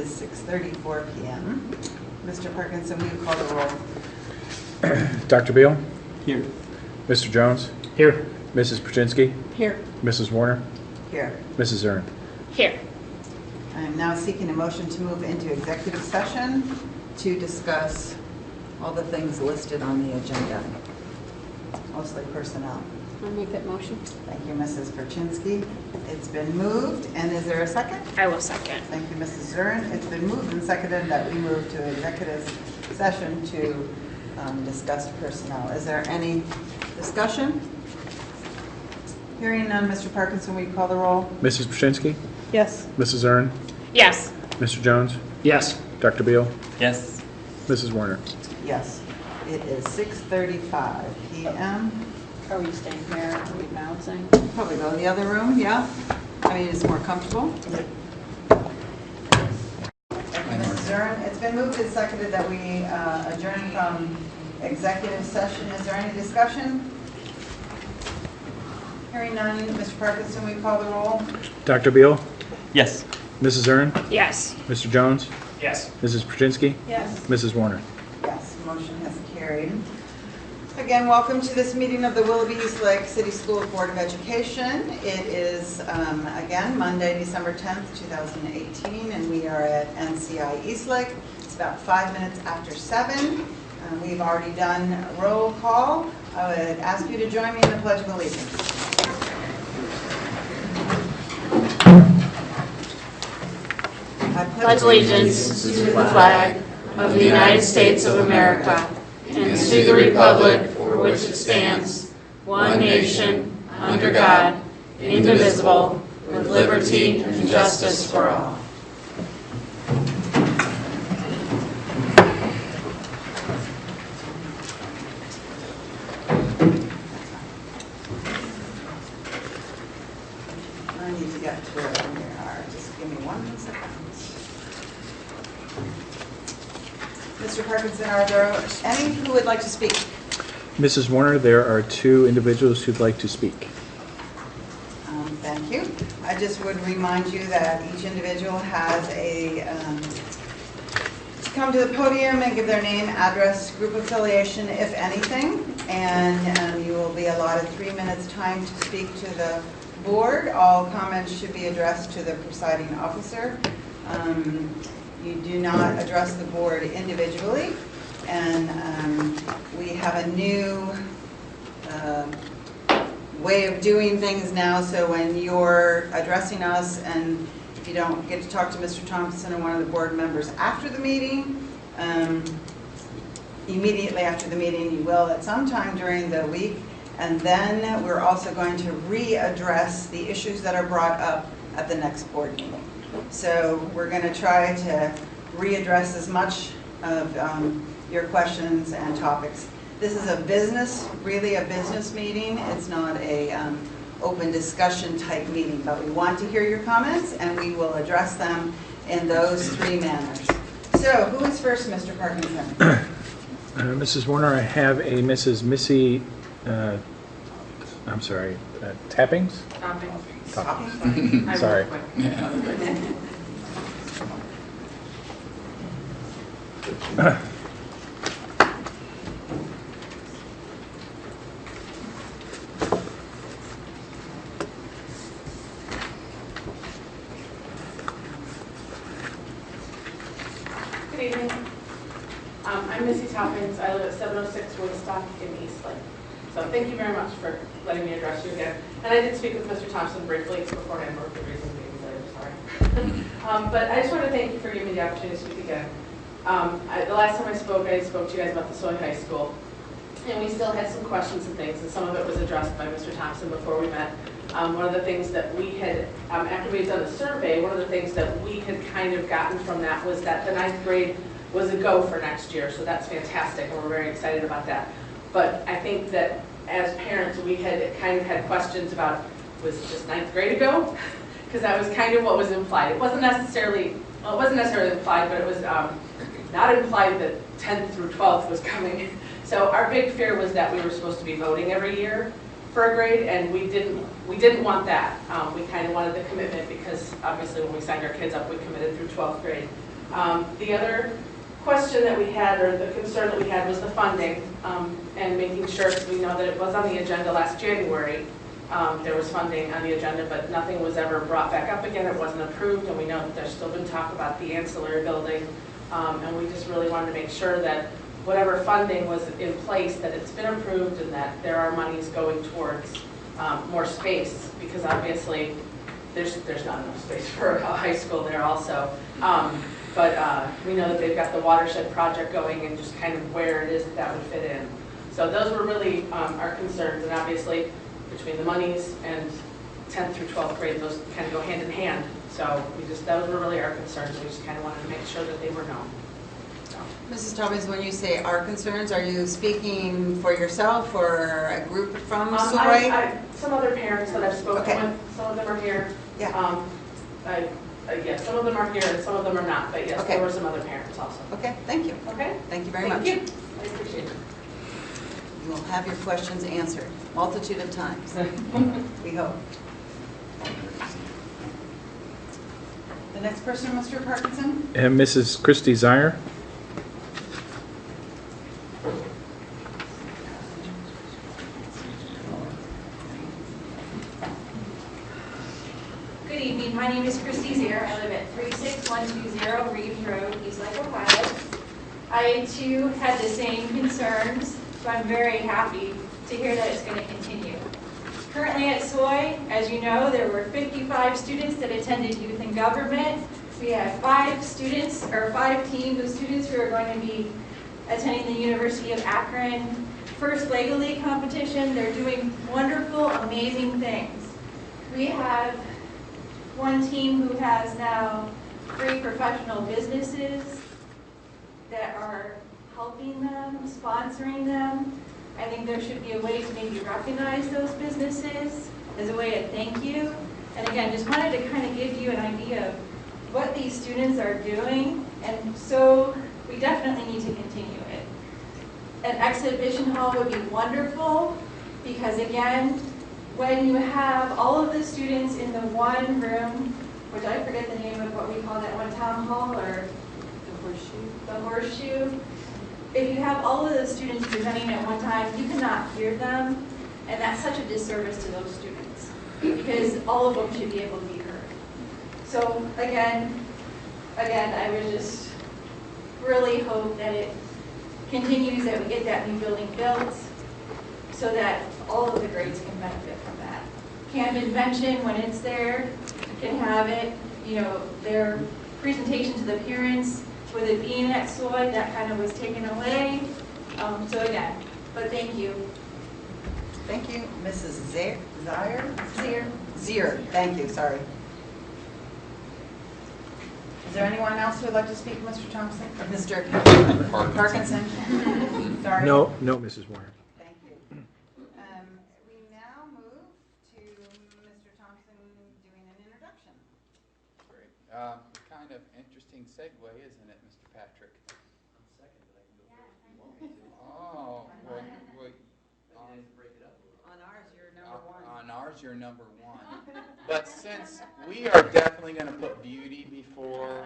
is 6:34 p.m. Mr. Parkinson, will you call the roll? Dr. Beal? Here. Mr. Jones? Here. Mrs. Pruczynski? Here. Mrs. Warner? Here. Mrs. Zern? Here. I am now seeking a motion to move into executive session to discuss all the things listed on the agenda, mostly personnel. I'll make that motion. Thank you, Mrs. Pruczynski. It's been moved, and is there a second? I will second. Thank you, Mrs. Zern. It's been moved and seconded that we move to executive session to discuss personnel. Is there any discussion? Hearing none, Mr. Parkinson, will you call the roll? Mrs. Pruczynski? Yes. Mrs. Zern? Yes. Mr. Jones? Yes. Dr. Beal? Yes. Mrs. Warner? Yes. It is 6:35 p.m. Are we staying here? Are we bouncing? Probably go in the other room, yeah? I mean, it's more comfortable. Thank you, Mrs. Zern. It's been moved and seconded that we adjourn from executive session. Is there any discussion? Hearing none, Mr. Parkinson, will you call the roll? Dr. Beal? Yes. Mrs. Zern? Yes. Mr. Jones? Yes. Mrs. Pruczynski? Yes. Mrs. Warner? Yes, motion has carried. Again, welcome to this meeting of the Willoughby East Lake City School Board of Education. It is, again, Monday, December 10th, 2018, and we are at NCI Eastlake. It's about 5 minutes after 7. We've already done roll call. I would ask you to join me in the Pledge of Allegiance. I Pledge allegiance to the flag of the United States of America and to the republic for which it stands, one nation, under God, indivisible, with liberty and justice for all. I need to get to where we are. Just give me 1 second. Mr. Parkinson, are there any who would like to speak? Mrs. Warner, there are 2 individuals who'd like to speak. Thank you. I just would remind you that each individual has to come to the podium and give their name, address, group affiliation, if anything, and you will be allotted 3 minutes time to speak to the board. All comments should be addressed to the presiding officer. You do not address the board individually, and we have a new way of doing things now, so when you're addressing us and if you don't get to talk to Mr. Thompson or one of the board members after the meeting, immediately after the meeting you will at some time during the week, and then we're also going to readdress the issues that are brought up at the next board meeting. So we're going to try to readdress as much of your questions and topics. This is a business, really a business meeting. It's not a open discussion type meeting, but we want to hear your comments and we will address them in those 3 manners. So who is first, Mr. Parkinson? Mrs. Warner, I have a Mrs. Missy, I'm sorry, Tappings? Tappings. Sorry. Good evening. I'm Missy Toppins. I live at 706 Woodstock in Eastlake. So thank you very much for letting me address you again. And I did speak with Mr. Thompson briefly beforehand for good reasons, maybe sorry. But I just want to thank you for giving me the opportunity to speak again. The last time I spoke to you guys about the Soy High School. And we still had some questions and things, and some of it was addressed by Mr. Thompson before we met. One of the things that we had, after we had done the survey, one of the things that we had kind of gotten from that was that the 9th grade was a go for next year, so that's fantastic, and we're very excited about that. But I think that as parents, we had kind of had questions about, was just 9th grade a go? Because that was kind of what was implied. It wasn't necessarily implied, but it was not implied that 10th through 12th was coming. So our big fear was that we were supposed to be voting every year for a grade, and we didn't want that. We kind of wanted the commitment because obviously when we signed our kids up, we committed through 12th grade. The other question that we had, or the concern that we had, was the funding, and making sure, because we know that it was on the agenda last January. There was funding on the agenda, but nothing was ever brought back up again. It wasn't approved, and we know that there's still been talk about the ancillary building. And we just really wanted to make sure that whatever funding was in place, that it's been approved and that there are monies going towards more space, because obviously there's not enough space for a high school there also. But we know that they've got the watershed project going and just kind of where it is that would fit in. So those were really our concerns, and obviously between the monies and 10th through 12th grade, those kind of go hand in hand. So those were really our concerns, and we just kind of wanted to make sure that they were known. So. Mrs. Toppins, when you say our concerns, are you speaking for yourself or a group from Soy? Some other parents that I've spoken with, some of them are here. Yeah. Yes, some of them are here and some of them are not, but yes, there were some other parents also. Okay, thank you. Okay. Thank you very much. Thank you. I appreciate it. You will have your questions answered multitude of times, we hope. The next person, Mr. Parkinson? And Mrs. Christy Zier. Good evening. My name is Christy Zier. I live at 36120 Reeves Road, East Lake, Ohio. I too had the same concerns, so I'm very happy to hear that it's going to continue. Currently at Soy, as you know, there were 55 students that attended youth and government. We have 5 students, or 5 teams of students who are going to be attending the University of Akron First Legally competition. They're doing wonderful, amazing things. We have one team who has now 3 professional businesses that are helping them, sponsoring them. I think there should be a way to maybe recognize those businesses as a way of thank you. And again, just wanted to kind of give you an idea of what these students are doing, and so we definitely need to continue it. An exhibition hall would be wonderful, because again, when you have all of the students in the one room, which I forget the name of what we call that one, town hall, or the horseshoe. If you have all of the students presenting at one time, you cannot hear them, and that's such a disservice to those students, because all of them should be able to be heard. So again, I would just really hope that it continues, that we get that new building built, so that all of the grades can benefit from that. Camden mentioned when it's there, can have it, their presentation to the parents, with it being at Soy, that kind of was taken away. So again, but thank you. Thank you, Mrs. Zier? Zier. Zier, thank you, sorry. Is there anyone else who would like to speak, Mr. Thompson? Or Mr. Parkinson? Sorry. No, Mrs. Warner. Thank you. We now move to Mr. Thompson doing an introduction. Great. Kind of interesting segue, isn't it, Mr. Patrick? I'm second, but I can go first if you want me to. Oh, well, Break it up a little. On ours, you're number 1. on ours, you're number 1. But since we are definitely going to put beauty before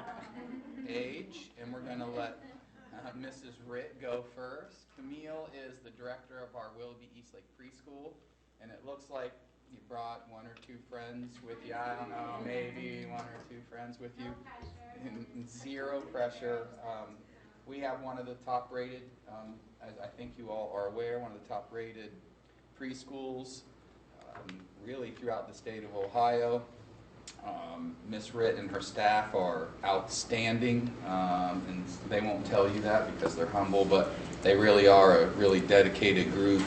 age, and we're going to let Mrs. Ritt go first. Camille is the director of our Willoughby Eastlake Preschool, and it looks like you brought 1 or 2 friends with you. I don't know, maybe 1 or 2 friends with you. And zero pressure. We have one of the top-rated, as I think you all are aware, one of the top-rated preschools, really throughout the state of Ohio. Miss Ritt and her staff are outstanding, and they won't tell you that because they're humble, but they really are a really dedicated group.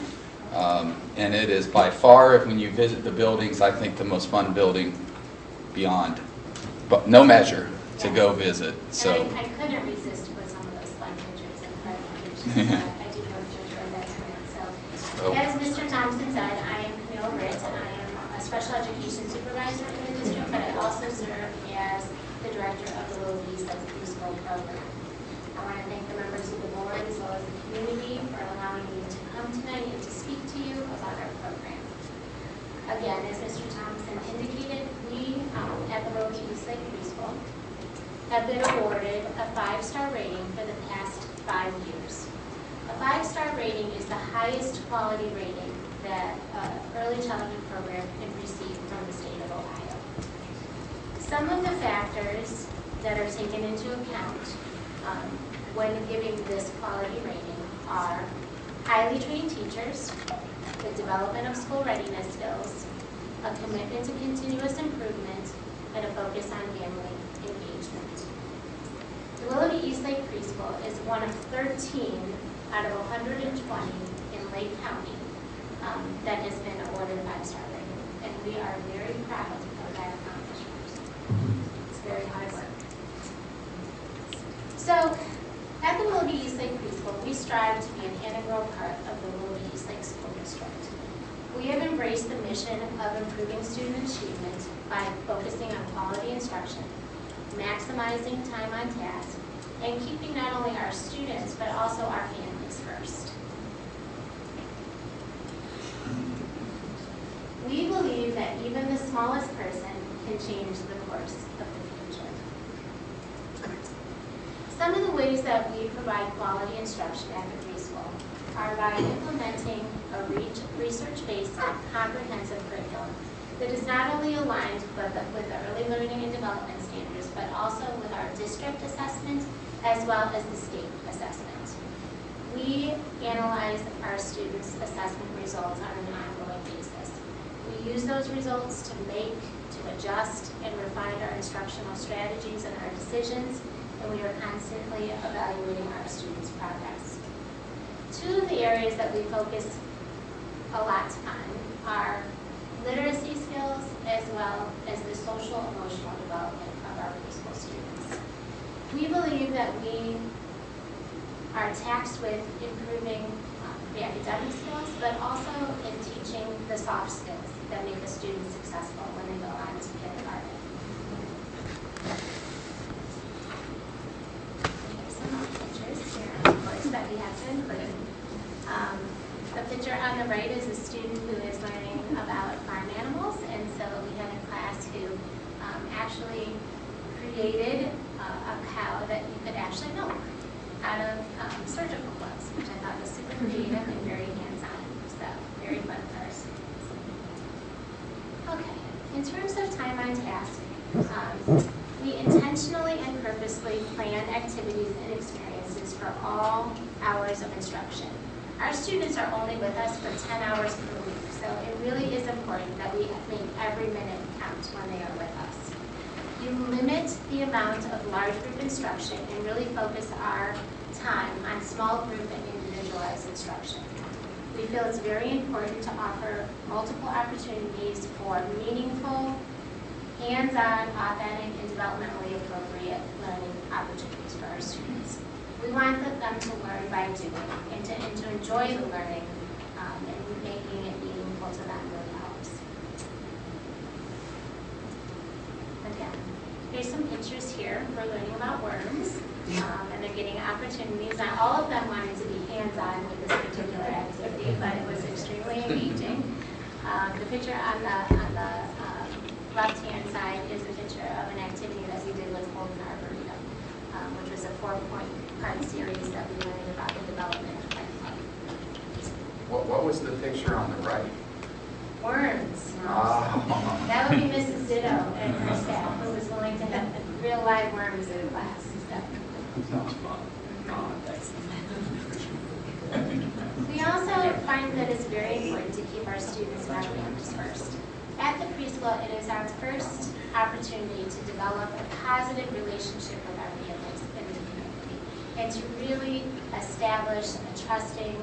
And it is by far, when you visit the buildings, I think the most fun building beyond, but no measure to go visit. So and I couldn't resist with some of those fun pictures and fun pictures. I do hope to enjoy that tonight. So, as Mr. Thompson said, I am Camille Ritz, and I am a special education supervisor in the district, but I also serve as the director of the Willoughby Eastlake Preschool program. I want to thank the members of the board as well as the community for allowing me to come tonight and to speak to you about our program. Again, as Mr. Thompson indicated, we at the Willoughby Eastlake Preschool have been awarded a A 5-star rating is the highest quality rating that early childhood program can receive from the state of Ohio. Some of the factors that are taken into account when giving this quality rating are highly trained teachers, the development of school readiness skills, a commitment to continuous improvement, and a focus on family engagement. The Willoughby Eastlake Preschool is one of 13 out of 120 in Lake County that has been awarded a 5-star rating, and we are very proud of that accomplishment. It's very hard work. So, at the Willoughby Eastlake Preschool, we strive to be an integral part of the Willoughby Eastlake School District. We have embraced the mission of improving student achievement by focusing on quality instruction, maximizing time on task, and keeping not only our students, but also our families first. We believe that even the smallest person can change the course of the future. Some of the ways that we provide quality instruction at the preschool are by implementing a research-based comprehensive curriculum that is not only aligned with the early learning and development standards, but also with our district assessment as well as the state assessment. We analyze our students' assessment results on an ongoing basis. We use those results to adjust, and refine our instructional strategies and our decisions, and we are constantly evaluating our students' progress. Two of the areas that we focus a lot on are literacy skills as well as the social emotional development of our preschool students. We believe that we are tasked with improving the academic skills, but also in teaching the soft skills that make a student successful when they go on to kindergarten. Some pictures here, of course, that we have to include. The picture on the right is a student who is learning about farm animals, and so we had a class who actually created a cow that you could actually milk out of surgical gloves, which I thought was super creative and very hands-on, so very fun for us. Okay, in terms of time on task, we intentionally and purposely plan activities and experiences for all hours of instruction. Our students are only with us for 10 hours per week, so it really is important that we make every minute count when they are with us. You limit the amount of large group instruction and really focus our time on small group and individualized instruction. We feel it's very important to offer multiple opportunities for meaningful, hands-on, authentic, and developmentally appropriate learning opportunities for our students. We want them to learn by doing and to enjoy the learning, and making it meaningful to them really helps. Again, here's some pictures here. We're learning about worms, and they're getting opportunities. Now, all of them wanted to be hands-on with this particular activity, but it was extremely engaging. The picture on the left-hand side is a picture of an activity that we did with Holden Arboretum, which was a 4-part series that we learned about the development of plant life. What was the picture on the right? Worms. Oh. That would be Mrs. Ditto and her staff, who was willing to have real live worms in class. Sounds fun. We also find that it's very important to keep our students and our families first. At the preschool, it is our first opportunity to develop a positive relationship with our families in the community, and to really establish a trusting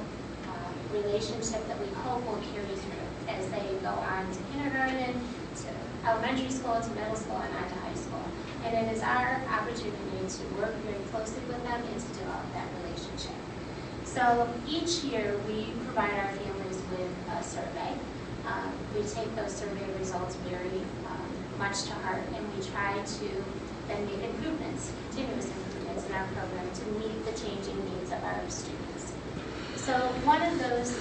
relationship that we hope will carry through as they go on to kindergarten, to elementary school, to middle school, and on to high school. And it is our opportunity to work very closely with them and to develop that relationship. So each year we provide our families with a survey. We take those survey results very much to heart, and we try to then make improvements, continuous improvements in our program to meet the changing needs of our students. So one of those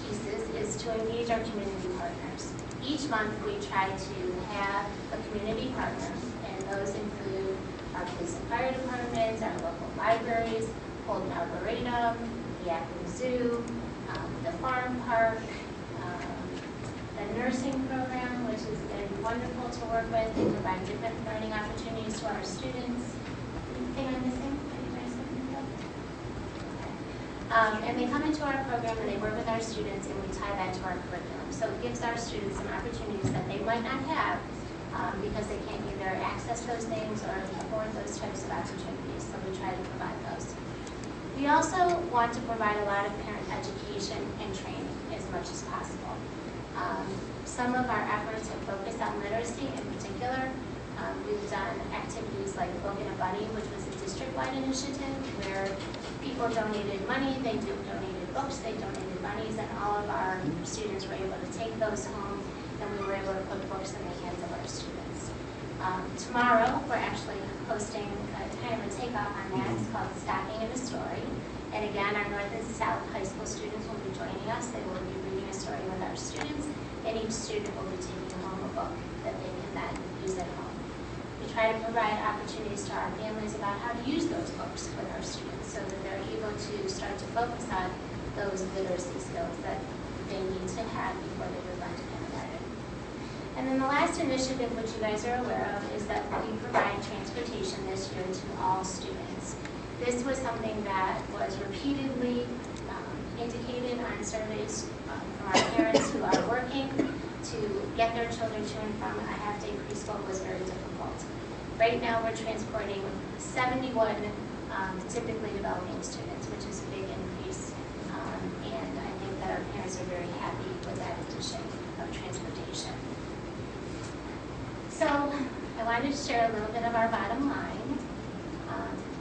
pieces is to engage our community partners. Each month we try to have a community partner, and those include our police and fire departments, our local libraries, Holden Arboretum, the Akron Zoo, the farm park, the nursing program, which has been wonderful to work with. They provide different learning opportunities to our students. Anything I'm missing? And they come into our program and they work with our students, and we tie that to our curriculum. So it gives our students some opportunities that they might not have because they can't either access those things or afford those types of opportunities. So we try to provide those. We also want to provide a lot of parent education and training as much as possible. Some of our efforts have focused on literacy in particular. We've done activities like Book and a Bunny, which was a district-wide initiative where people donated money, they donated books, they donated bunnies, and all of our students were able to take those home, and we were able to put books in the hands of our students. Tomorrow, we're actually hosting kind of a takeoff on that. It's called Stocking in a Story. And again, our North and South high school students will be joining us. They will be reading a story with our students, and each student will be taking home a book that they can then use at home. We try to provide opportunities to our families about how to use those books with our students so that they're able to start to focus on those literacy skills that they need to have before they move on to kindergarten. And then the last initiative, which you guys are aware of, is that we provide transportation this year to all students. This was something that was repeatedly indicated on surveys from our parents who are working to get their children to and from a half-day preschool was very difficult. Right now we're transporting 71 typically developing students, which is a big increase, and I think that our parents are very happy with that addition of transportation. So I wanted to share a little bit of our bottom line.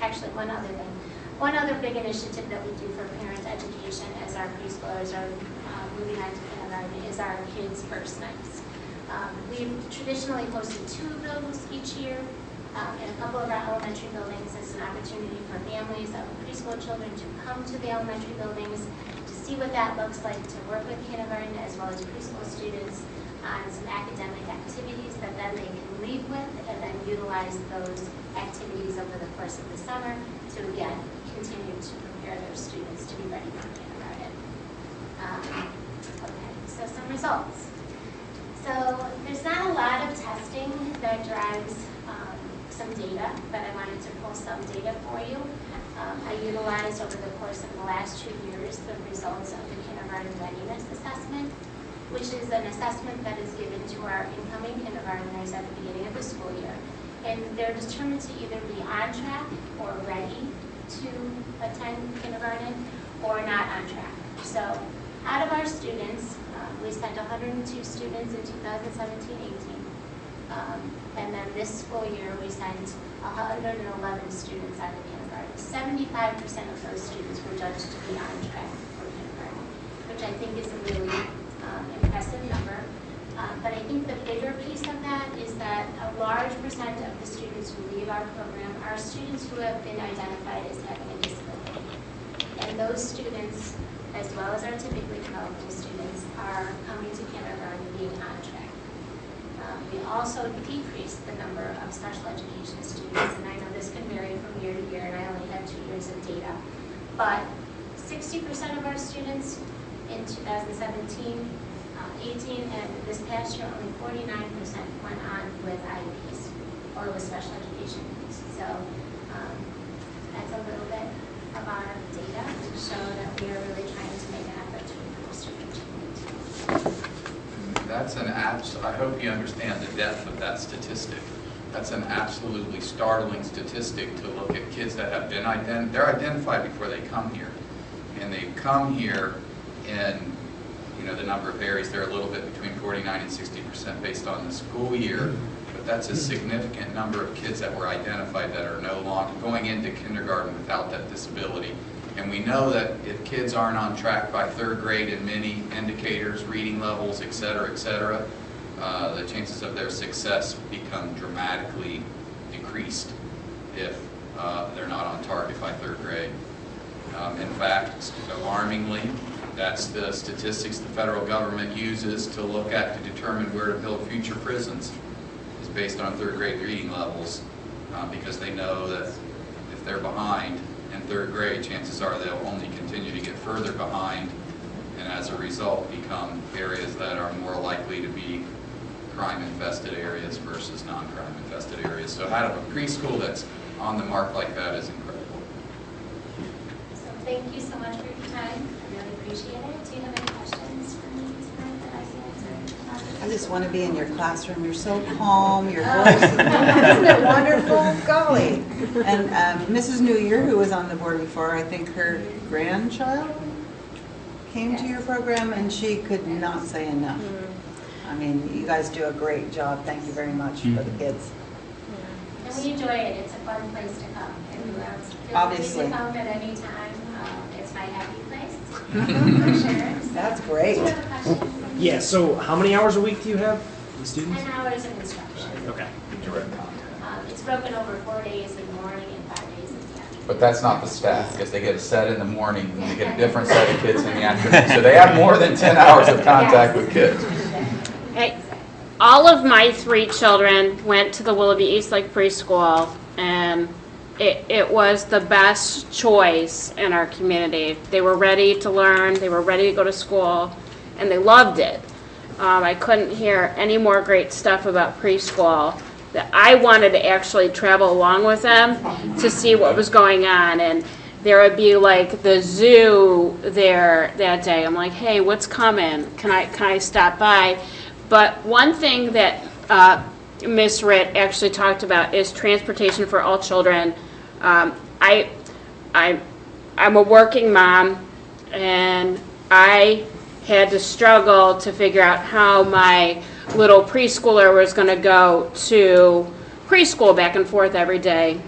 Actually, one other thing. One other big initiative that we do for parent education as our preschoolers are moving on to kindergarten is our Kids First Nights. We've traditionally hosted 2 of those each year in a couple of our elementary buildings. It's an opportunity for families of preschool children to come to the elementary buildings to see what that looks like, to work with kindergarten as well as preschool students on some academic activities that then they can leave with and then utilize those activities over the course of the summer to, again, continue to prepare their students to be ready for kindergarten. Okay, so some results. So there's not a lot of testing that drives some data, but I wanted to pull some data for you. I utilized over the course of the last 2 years the results of the Kindergarten Readiness Assessment, which is an assessment that is given to our incoming kindergartners at the beginning of the school year. And they're determined to either be on track or ready to attend kindergarten or not on track. So out of our students, we sent 102 students in 2017-18. And then this school year, we sent 111 students out of kindergarten. 75% of those students were judged to be on track for kindergarten, which I think is a really impressive number. But I think the bigger piece of that is that a large percent of the students who leave our program are students who have been identified as having a disability. And those students, as well as our typically developing students, are coming to kindergarten being on track. We also decreased the number of special education students, and I know this can vary from year to year, and I only have 2 years of data. But 60% of our students in 2017, 18, and this past year, only 49% went on with IEPs or with special education needs. So that's a little bit of our data to show that we are really trying to make an effort to improve student achievement. That's an I hope you understand the depth of that statistic. That's an absolutely startling statistic to look at kids that have been they're identified before they come here. And they come here and the number varies there a little bit between 49 and 60% based on the school year, but that's a significant number of kids that were identified that are no longer going into kindergarten without that disability. And we know that if kids aren't on track by 3rd grade in many indicators, reading levels, et cetera, the chances of their success become dramatically decreased if they're not on target by 3rd grade. In fact, alarmingly, that's the statistics the federal government uses to look at to determine where to build future prisons, is based on 3rd grade reading levels, because they know that if they're behind and third grade, chances are they'll only continue to get further behind, and as a result become areas that are more likely to be crime-infested areas versus non-crime infested areas. So having a preschool that's on the mark like that is incredible. So thank you so much for your time. I really appreciate it. Do you have any questions for me tonight that I can answer? I just want to be in your classroom. You're so calm, your voice, isn't it wonderful? Golly. And Mrs. New Year, who was on the board before, I think her grandchild came to your program, and she could not say enough. I mean, you guys do a great job. Thank you very much for the kids. And we enjoy it. It's a fun place to come. And feel Obviously. free to come at any time. It's my happy place. For sure. That's great. Do you have a question? Yeah, so how many hours a week do you have with students? 10 hours of instruction. Okay. Direct contact. It's broken over 4 days in the morning and 5 days in the afternoon. But that's not the staff, because they get a set in the morning and they get a different set of kids in the afternoon. So they have more than 10 hours of contact with kids. Hey, all of my 3 children went to the Willoughby East Lake Preschool, and it was the best choice in our community. They were ready to learn, they were ready to go to school, and they loved it. I couldn't hear any more great stuff about preschool. That I wanted to actually travel along with them to see what was going on, and there would be like the zoo there that day. I'm like, hey, what's coming? Can I stop by? But one thing that Miss Ritt actually talked about is transportation for all children. I'm a working mom, and I had to struggle to figure out how my little preschooler was going to go to preschool back and forth every day.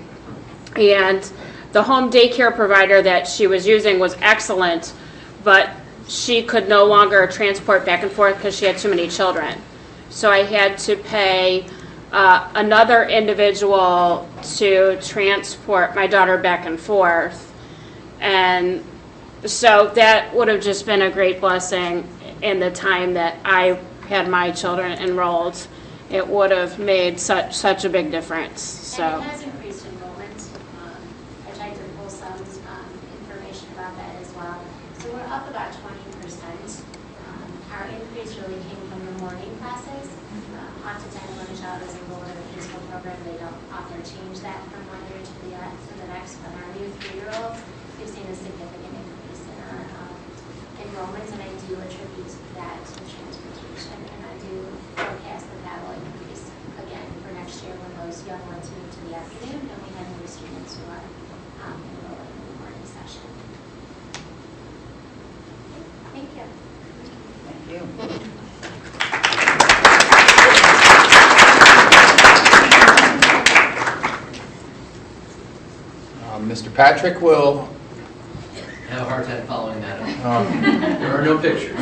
And the home daycare provider that she was using was excellent, but she could no longer transport back and forth because she had too many children. So I had to pay another individual to transport my daughter back and forth. And so that would have just been a great blessing in the time that I had my children enrolled. It would have made such a big difference. So. And it has increased enrollment. I tried to pull some information about that as well. So we're up about 20%. Our increase really came from the morning classes. Oftentimes when a child is enrolled in a preschool program, they don't often change that from one year to the next. But our new 3-year-olds, we've seen a significant increase in our enrollments, and I do attribute that to transportation. And I do forecast that will increase again for next year when those young ones move to the afternoon and we have new students who are enrolling in the morning session. Thank you. Thank you. Mr. Patrick will. I have a hard time following that up. There are no pictures.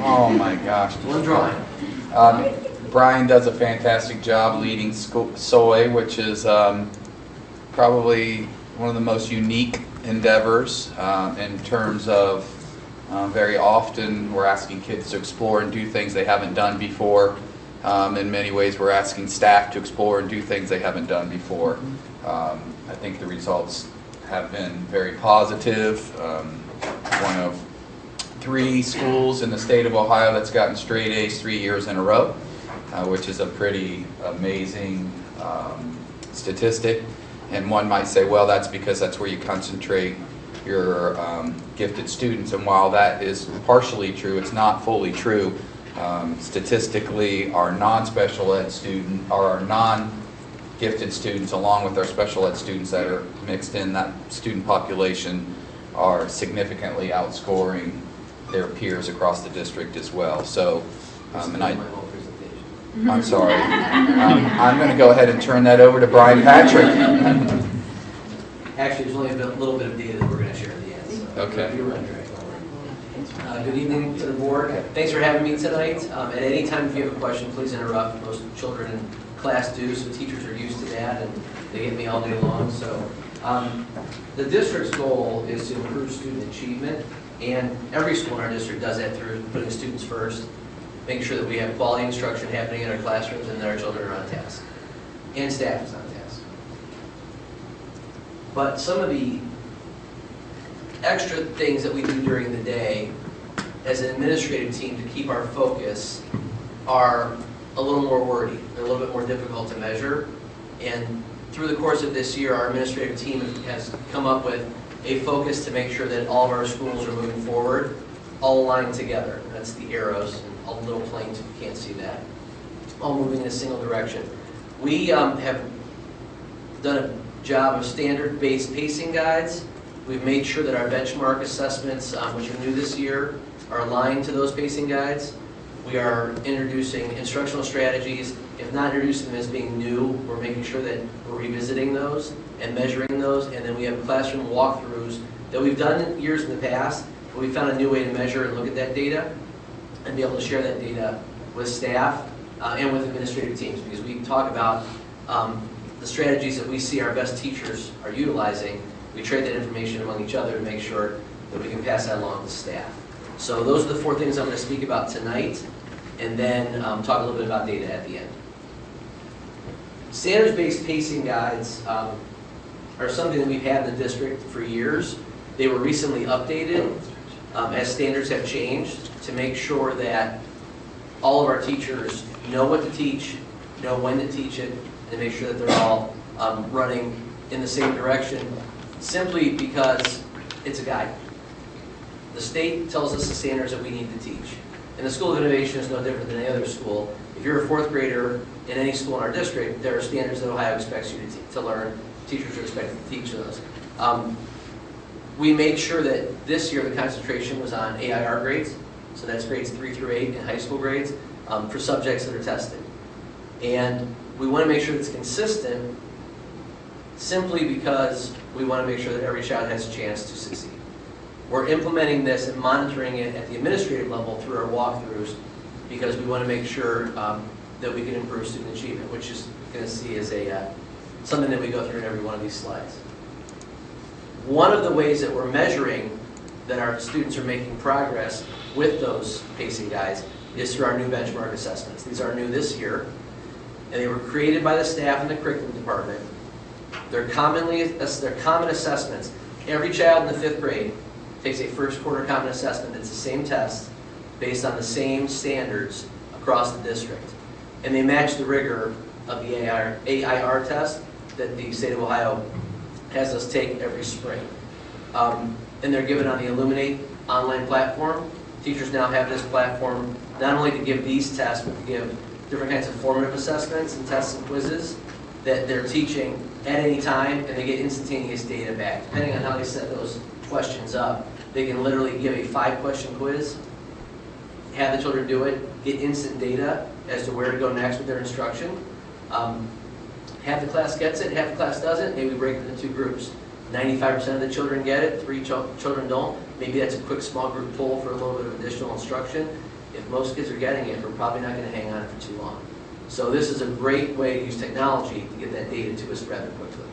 Oh my gosh. One drawing. Brian does a fantastic job leading SOI, which is probably one of the most unique endeavors in terms of very often we're asking kids to explore and do things they haven't done before. In many ways we're asking staff to explore and do things they haven't done before. I think the results have been very positive. One of 3 schools in the state of Ohio that's gotten straight A's 3 years in a row, which is a pretty amazing statistic. And one might say, well, that's because that's where you concentrate your gifted students. And while that is partially true, it's not fully true. Statistically, our non-special ed student, or our non-gifted students, along with our special ed students that are mixed in that student population, are significantly outscoring their peers across the district as well. So, and I'm sorry. I'm going to go ahead and turn that over to Brian Patrick. Actually, there's only a little bit of data that we're going to share at the end. So Okay. You're right, don't worry. Good evening to the board. Thanks for having me tonight. At any time, if you have a question, please interrupt. Most children in class do, so teachers are used to that, and they get me all day long. So, the district's goal is to improve student achievement, and every school in our district does that through putting students first, making sure that we have quality instruction happening in our classrooms and that our children are on task, and staff is on task. But some of the extra things that we do during the day as an administrative team to keep our focus are a little more wordy. They're a little bit more difficult to measure. And through the course of this year, our administrative team has come up with a focus to make sure that all of our schools are moving forward, all aligned together. That's the arrows and all the little planes, if you can't see that. All moving in a single direction. We have done a job of standard-based pacing guides. We've made sure that our benchmark assessments, which are new this year, are aligned to those pacing guides. We are introducing instructional strategies. If not introducing them as being new, we're making sure that we're revisiting those and measuring those. And then we have classroom walkthroughs that we've done years in the past, but we found a new way to measure and look at that data and be able to share that data with staff and with administrative teams, because we talk about the strategies that we see our best teachers are utilizing. We trade that information among each other to make sure that we can pass that along to staff. So those are the 4 things I'm going to speak about tonight, and then talk a little bit about data at the end. Standards-based pacing guides are something that we've had in the district for years. They were recently updated as standards have changed to make sure that all of our teachers know what to teach, know when to teach it, and make sure that they're all running in the same direction, simply because it's a guide. The state tells us the standards that we need to teach. And the School of Innovation is no different than any other school. If you're a 4th grader in any school in our district, there are standards that Ohio expects you to learn. Teachers are expected to teach those. We made sure that this year the concentration was on AIR grades, so that's grades 3 through 8 in high school grades, for subjects that are tested. And we want to make sure it's consistent simply because we want to make sure that every child has a chance to succeed. We're implementing this and monitoring it at the administrative level through our walkthroughs because we want to make sure that we can improve student achievement, which is going to see as something that we go through in every one of these slides. One of the ways that we're measuring that our students are making progress with those pacing guides is through our new benchmark assessments. These are new this year, and they were created by the staff in the curriculum department. They're common assessments. Every child in the 5th grade takes a first quarter common assessment. It's the same test based on the same standards across the district. And they match the rigor of the AIR test that the state of Ohio has us take every spring. And they're given on the Illuminate online platform. Teachers now have this platform not only to give these tests, but to give different kinds of formative assessments and tests and quizzes that they're teaching at any time, and they get instantaneous data back. Depending on how they set those questions up, they can literally give a 5-question quiz, have the children do it, get instant data as to where to go next with their instruction. Half the class gets it, half the class doesn't. Maybe we break it into 2 groups. 95% of the children get it, 3 children don't. Maybe that's a quick small group pull for a little bit of additional instruction. If most kids are getting it, we're probably not going to hang on it for too long. So this is a great way to use technology to get that data to us rather quickly.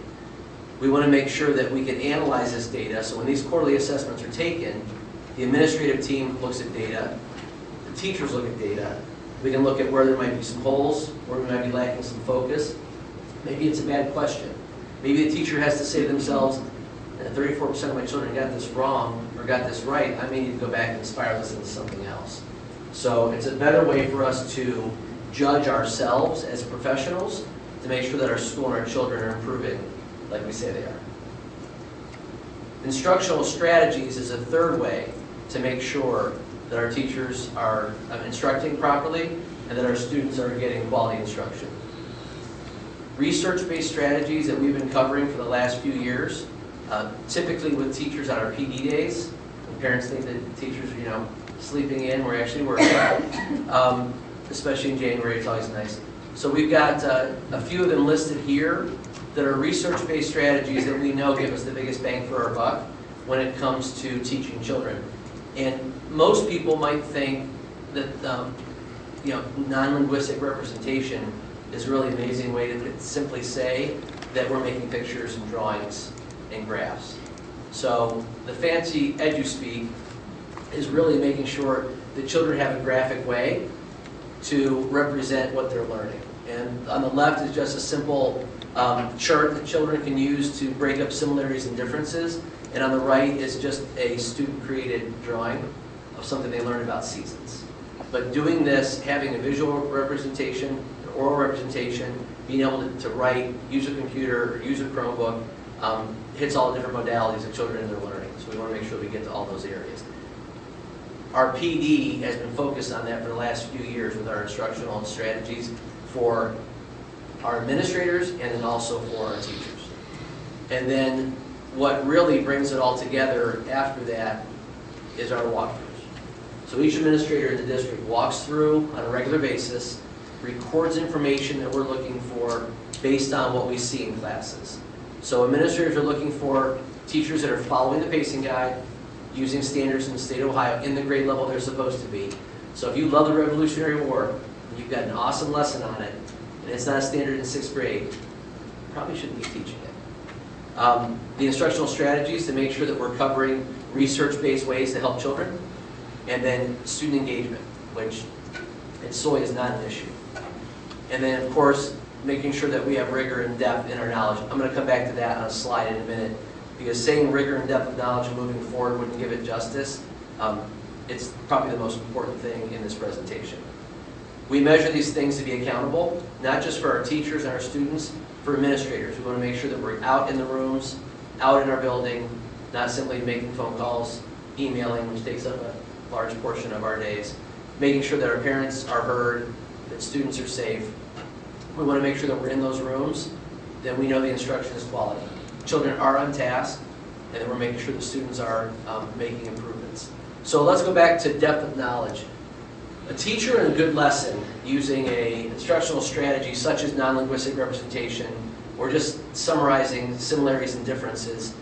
We want to make sure that we can analyze this data, so when these quarterly assessments are taken, the administrative team looks at data, the teachers look at data, we can look at where there might be some holes, where we might be lacking some focus. Maybe it's a bad question. Maybe the teacher has to say to themselves, 34% of my children got this wrong or got this right, I may need to go back and inspire this into something else. So it's a better way for us to judge ourselves as professionals to make sure that our school and our children are improving like we say they are. Instructional strategies is a third way to make sure that our teachers are instructing properly and that our students are getting quality instruction. Research-based strategies that we've been covering for the last few years, typically with teachers on our PD days. When parents think that teachers are, sleeping in, we're actually working. Especially in January, it's always nice. So we've got a few of them listed here that are research-based strategies that we know give us the biggest bang for our buck when it comes to teaching children. And most people might think that non-linguistic representation is a really amazing way to simply say that we're making pictures and drawings and graphs. So the fancy EduSpeak is really making sure that children have a graphic way to represent what they're learning. And on the left is just a simple chart that children can use to break up similarities and differences. And on the right is just a student-created drawing of something they learned about seasons. But doing this, having a visual representation, an oral representation, being able to write, use a computer, or use a Chromebook, hits all the different modalities of children in their learning. So we want to make sure we get to all those areas. Our PD has been focused on that for the last few years with our instructional strategies for our administrators and then also for our teachers. And then what really brings it all together after that is our walkthroughs. So each administrator in the district walks through on a regular basis, records information that we're looking for based on what we see in classes. So administrators are looking for teachers that are following the pacing guide, using standards in the state of Ohio in the grade level they're supposed to be. So if you love the Revolutionary War, and you've got an awesome lesson on it, and it's not a standard in 6th grade, you probably shouldn't be teaching it. The instructional strategies to make sure that we're covering research-based ways to help children, and then student engagement, which in SOI is not an issue. And then, of course, making sure that we have rigor and depth in our knowledge. I'm going to come back to that on a slide in a minute, because saying rigor and depth of knowledge and moving forward wouldn't give it justice. It's probably the most important thing in this presentation. We measure these things to be accountable, not just for our teachers and our students, for administrators. We want to make sure that we're out in the rooms, out in our building, not simply making phone calls, emailing, which takes up a large portion of our days, making sure that our parents are heard, that students are safe. We want to make sure that we're in those rooms, that we know the instruction is quality. Children are on task, and that we're making sure the students are making improvements. So let's go back to depth of knowledge. A teacher in a good lesson using an instructional strategy such as non-linguistic representation or just summarizing similarities and differences,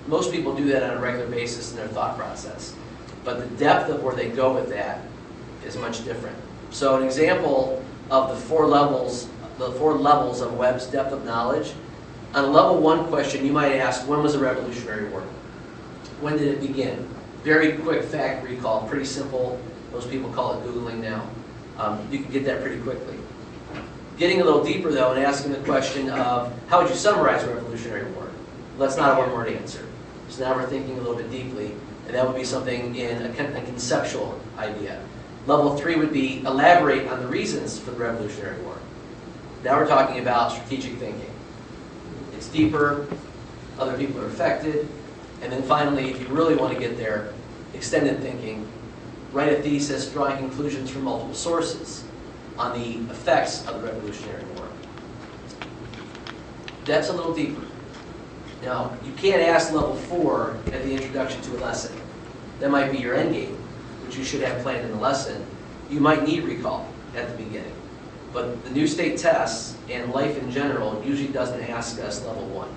most people do that on a regular basis in their thought process. But the depth of where they go with that is much different. So an example of the four levels of Webb's depth of knowledge. On a level 1 question, you might ask, when was the Revolutionary War? When did it begin? Very quick fact recall, pretty simple. Most people call it Googling now. You can get that pretty quickly. Getting a little deeper, though, and asking the question of, how would you summarize the Revolutionary War? Well, that's not a one-word answer. So now we're thinking a little bit deeply, and that would be something in a conceptual idea. Level 3 would be elaborate on the reasons for the Revolutionary War. Now we're talking about strategic thinking. It's deeper, other people are affected, and then finally, if you really want to get there, extended thinking, write a thesis drawing conclusions from multiple sources on the effects of the Revolutionary War. That's a little deeper. Now, you can't ask level 4 at the introduction to a lesson. That might be your end game, which you should have planned in the lesson. You might need recall at the beginning. But the new state tests and life in general usually doesn't ask us level 1.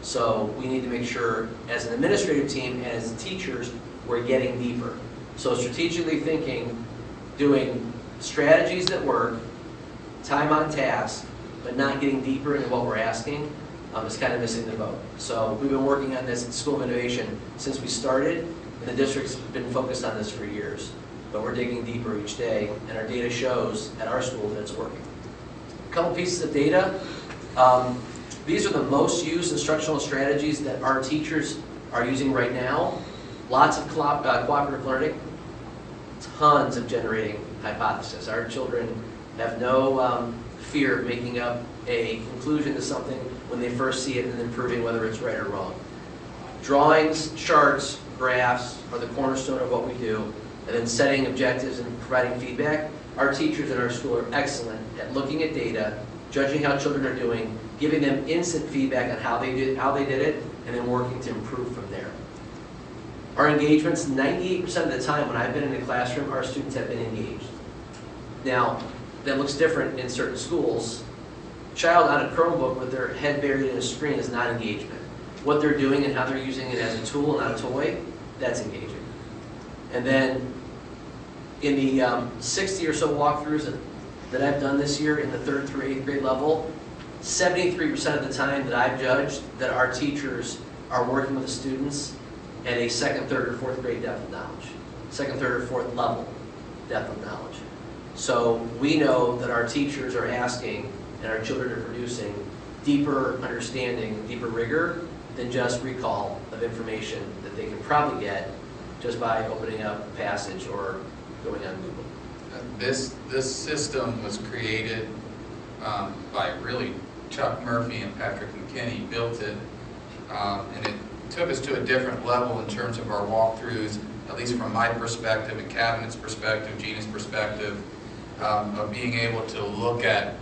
So we need to make sure, as an administrative team and as teachers, we're getting deeper. So strategically thinking, doing strategies that work, time on task, but not getting deeper into what we're asking is kind of missing the boat. So we've been working on this at School of Innovation since we started, and the district's been focused on this for years. But we're digging deeper each day, and our data shows at our school that it's working. A couple pieces of data. These are the most used instructional strategies that our teachers are using right now. Lots of cooperative learning, tons of generating hypothesis. Our children have no fear of making up a conclusion to something when they first see it and then proving whether it's right or wrong. Drawings, charts, graphs are the cornerstone of what we do, and then setting objectives and providing feedback. Our teachers at our school are excellent at looking at data, judging how children are doing, giving them instant feedback on how they did it, and then working to improve from there. Our engagements, 98% of the time when I've been in the classroom, our students have been engaged. Now, that looks different in certain schools. Child on a Chromebook with their head buried in a screen is not engagement. What they're doing and how they're using it as a tool, not a toy, that's engaging. And then in the 60 or so walkthroughs that I've done this year in the 3rd through 8th grade level, 73% of the time that I've judged that our teachers are working with the students at a 2nd, 3rd, or 4th grade depth of knowledge. 2nd, 3rd, or 4th level depth of knowledge. So we know that our teachers are asking and our children are producing deeper understanding, deeper rigor than just recall of information that they can probably get just by opening up a passage or going on Google. This system was created by really Chuck Murphy and Patrick McKinney built it, and it took us to a different level in terms of our walkthroughs, at least from my perspective and Cabinet's perspective, Gina's perspective, of being able to look at,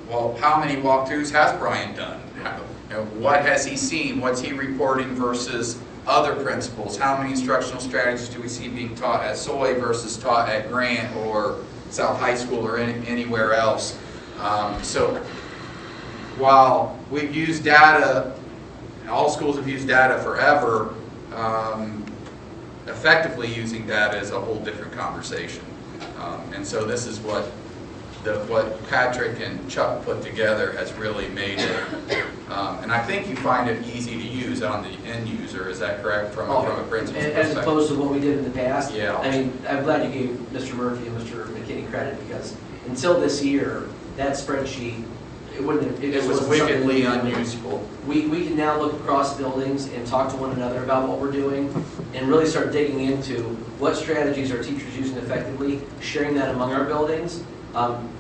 well, how many walkthroughs has Brian done? What has he seen? What's he reporting versus other principals? How many instructional strategies do we see being taught at Soy versus taught at Grant or South High School or anywhere else? So while we've used data, all schools have used data forever, effectively using data is a whole different conversation. And so this is what Patrick and Chuck put together has really made it. And I think you find it easy to use on the end user, is that correct, from a principal's perspective? As opposed to what we did in the past? Yeah. I mean, I'm glad you gave Mr. Murphy and Mr. McKinney credit, because until this year, that spreadsheet, it was wickedly unusable. We can now look across buildings and talk to one another about what we're doing and really start digging into what strategies are teachers using effectively, sharing that among our buildings.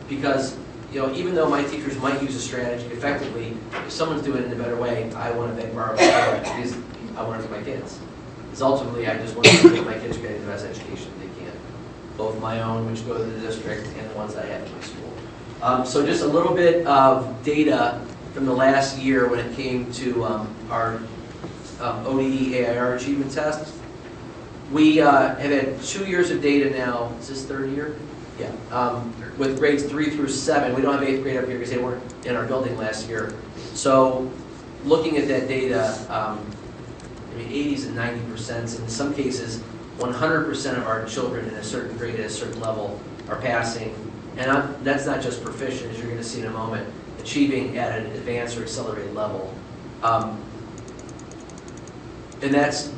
Because, you know, even though my teachers might use a strategy effectively, if someone's doing it in a better way, I want to beg, borrow, because I want it for my kids. Because ultimately, I just want to make my kids get the best education they can. Both my own, which go to the district, and the ones I have in my school. So just a little bit of data from the last year when it came to our ODE AIR achievement test. We have had 2 years of data now. Is this third year? Yeah. With grades 3 through 7. We don't have 8th grade up here because they weren't in our building last year. So looking at that data, I mean 80s and 90%, in some cases 100% of our children in a certain grade at a certain level are passing. And that's not just proficient, as you're going to see in a moment, achieving at an advanced or accelerated level. And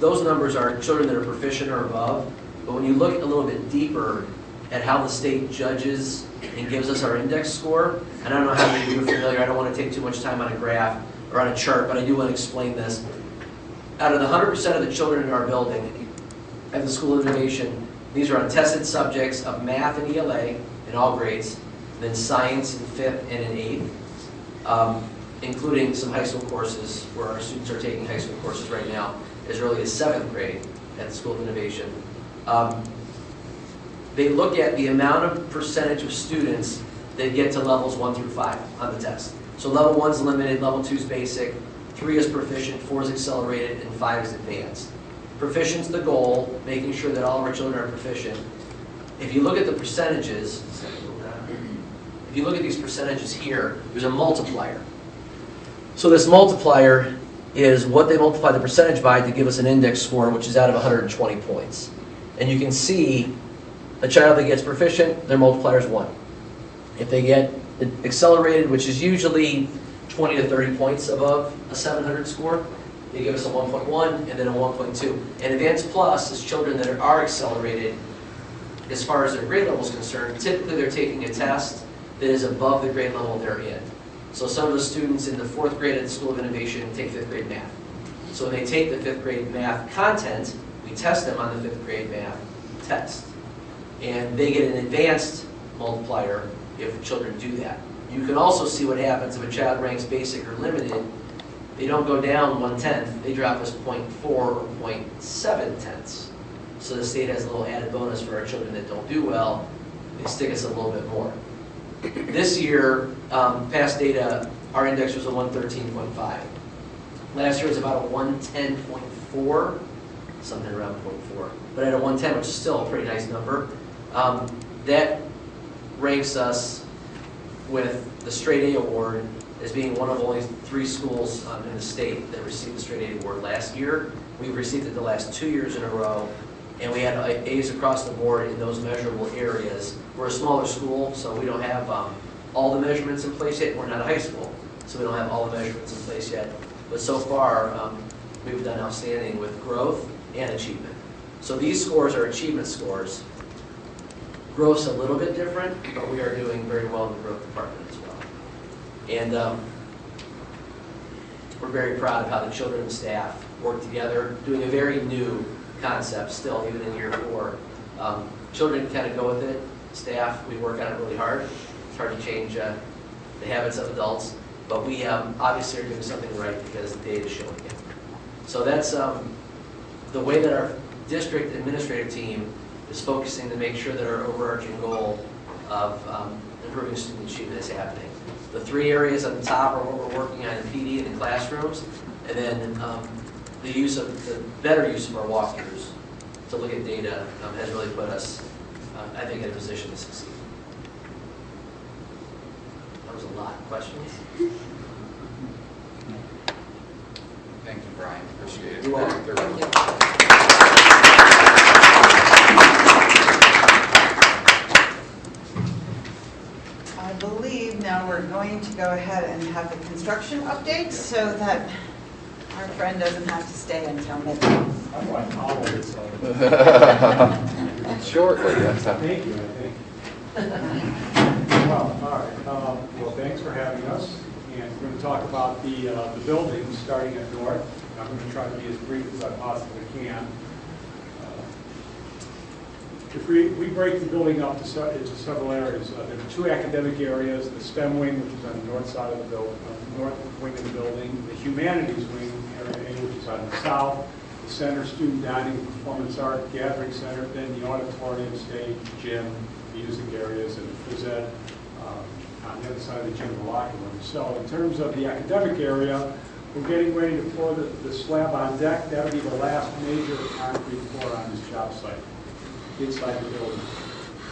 those numbers are children that are proficient or above. But when you look a little bit deeper at how the state judges and gives us our index score, and I don't know how many of you are familiar, I don't want to take too much time on a graph or on a chart, but I do want to explain this. Out of the 100% of the children in our building at the School of Innovation, these are on tested subjects of math and ELA in all grades, and then science in 5th and in 8th, including some high school courses where our students are taking high school courses right now as early as 7th grade at the School of Innovation. They look at the amount of percentage of students that get to levels 1 through 5 on the test. So level 1 is limited, level 2 is basic, 3 is proficient, 4 is accelerated, and 5 is advanced. Proficient's the goal, making sure that all of our children are proficient. If you look at the percentages, if you look at these percentages here, there's a multiplier. So this multiplier is what they multiply the percentage by to give us an index score, which is out of 120 points. And you can see a child that gets proficient, their multiplier is 1. If they get accelerated, which is usually 20 to 30 points above a 700 score, they give us a 1.1 and then a 1.2. And advanced plus is children that are accelerated as far as their grade level is concerned. Typically they're taking a test that is above the grade level they're in. So some of the students in the 4th grade at the School of Innovation take 5th grade math. So when they take the 5th grade math content, we test them on the 5th grade math test. And they get an advanced multiplier if children do that. You can also see what happens if a child ranks basic or limited. They don't go down 1/10, they drop us 0.4 or 0.7 tenths. So the state has a little added bonus for our children that don't do well. They stick us a little bit more. This year, past data, our index was a 113.5. Last year was about a 110.4, something around 0.4. But at a 110, which is still a pretty nice number, that ranks us with the straight A award as being one of only 3 schools in the state that received the straight A award last year. We've received it the last 2 years in a row, and we had A's across the board in those measurable areas. We're a smaller school, so we don't have all the measurements in place yet. We're not a high school, so we don't have all the measurements in place yet. But so far, we've done outstanding with growth and achievement. So these scores are achievement scores. Growth's a little bit different, but we are doing very well in the growth department as well. And we're very proud of how the children and staff work together, doing a very new concept still, even in year 4. Children kind of go with it. Staff, we work on it really hard. It's hard to change the habits of adults, but we obviously are doing something right because the data is showing it. So that's the way that our district administrative team is focusing to make sure that our overarching goal of improving student achievement is happening. The 3 areas on the top are what we're working on in PD and in classrooms, and then the better use of our walkthroughs to look at data has really put us, I think, in a position to succeed. That was a lot. Questions? Thank you, Brian. Appreciate it. You're welcome. Thank you. I believe now we're going to go ahead and have the construction updates so that our friend doesn't have to stay until midnight. I'm like always, so. Shortly, that's how. Thank you, I think. Well, all right. Well, thanks for having us. And we're going to talk about the buildings starting at North. I'm going to try to be as brief as I possibly can. If we break the building up into several areas, there are 2 academic areas: the STEM wing, which is on the north side of the building, north wing of the building; the humanities wing, area A, which is on the south; the center, student dining, performance art, gathering center; then the auditorium, stage, gym, music areas, and phys ed on the other side of the gym, the locker room. So in terms of the academic area, we're getting ready to pour the slab on deck. That'll be the last major concrete pour on this job site inside the building.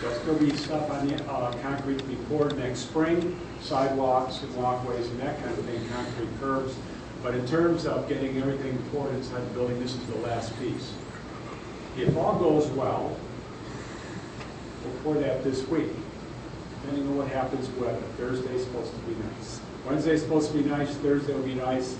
There'll still be stuff on the concrete to be poured next spring, sidewalks and walkways and that kind of thing, concrete curbs. But in terms of getting everything poured inside the building, this is the last piece. If all goes well, we'll pour that this week, depending on what happens with weather. Thursday's supposed to be nice. Wednesday's supposed to be nice. Thursday will be nice.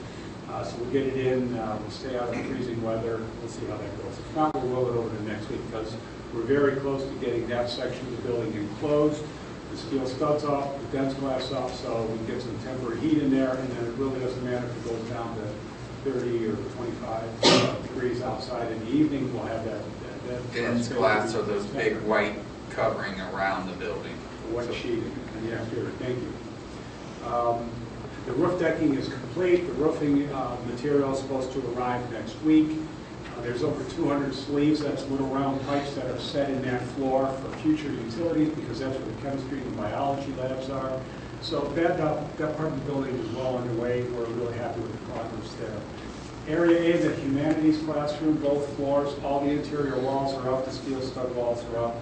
So we'll get it in. We'll stay out of freezing weather. We'll see how that goes. If not, we'll roll it over to next week because we're very close to getting that section of the building enclosed. The steel studs up, the dense glass up, so we can get some temporary heat in there, and then it really doesn't matter if it goes down to 30 or 25 degrees outside in the evening. We'll have that Dense glass are those big white covering around the building. White sheeting in the exterior. Thank you. The roof decking is complete. The roofing material is supposed to arrive next week. There's over 200 sleeves. That's little round pipes that are set in that floor for future utilities because that's where the chemistry and biology labs are. So that part of the building is well underway. We're really happy with the progress there. Area A, the humanities classroom, both floors, all the interior walls are up, the steel stud walls are up.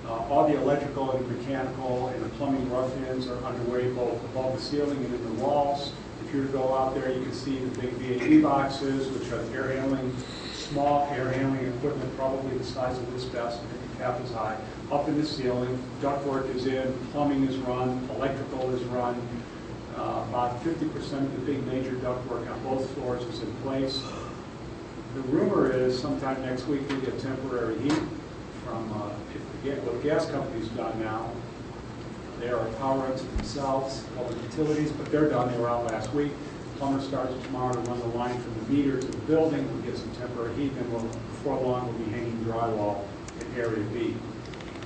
All the electrical and mechanical and the plumbing rough-ins are underway both above the ceiling and in the walls. If you were to go out there, you can see the big VAE boxes, which are air handling, small air handling equipment, probably the size of this desk, maybe half as high, up in the ceiling. Ductwork is in, plumbing is run, electrical is run. About 50% of the big major ductwork on both floors is in place. The rumor is sometime next week we get temporary heat from what the gas company's done now. They are a power unto themselves, public utilities, but they're done. They were out last week. Plumber starts tomorrow to run the line from the meter to the building. We'll get some temporary heat, and before long we'll be hanging drywall in Area B.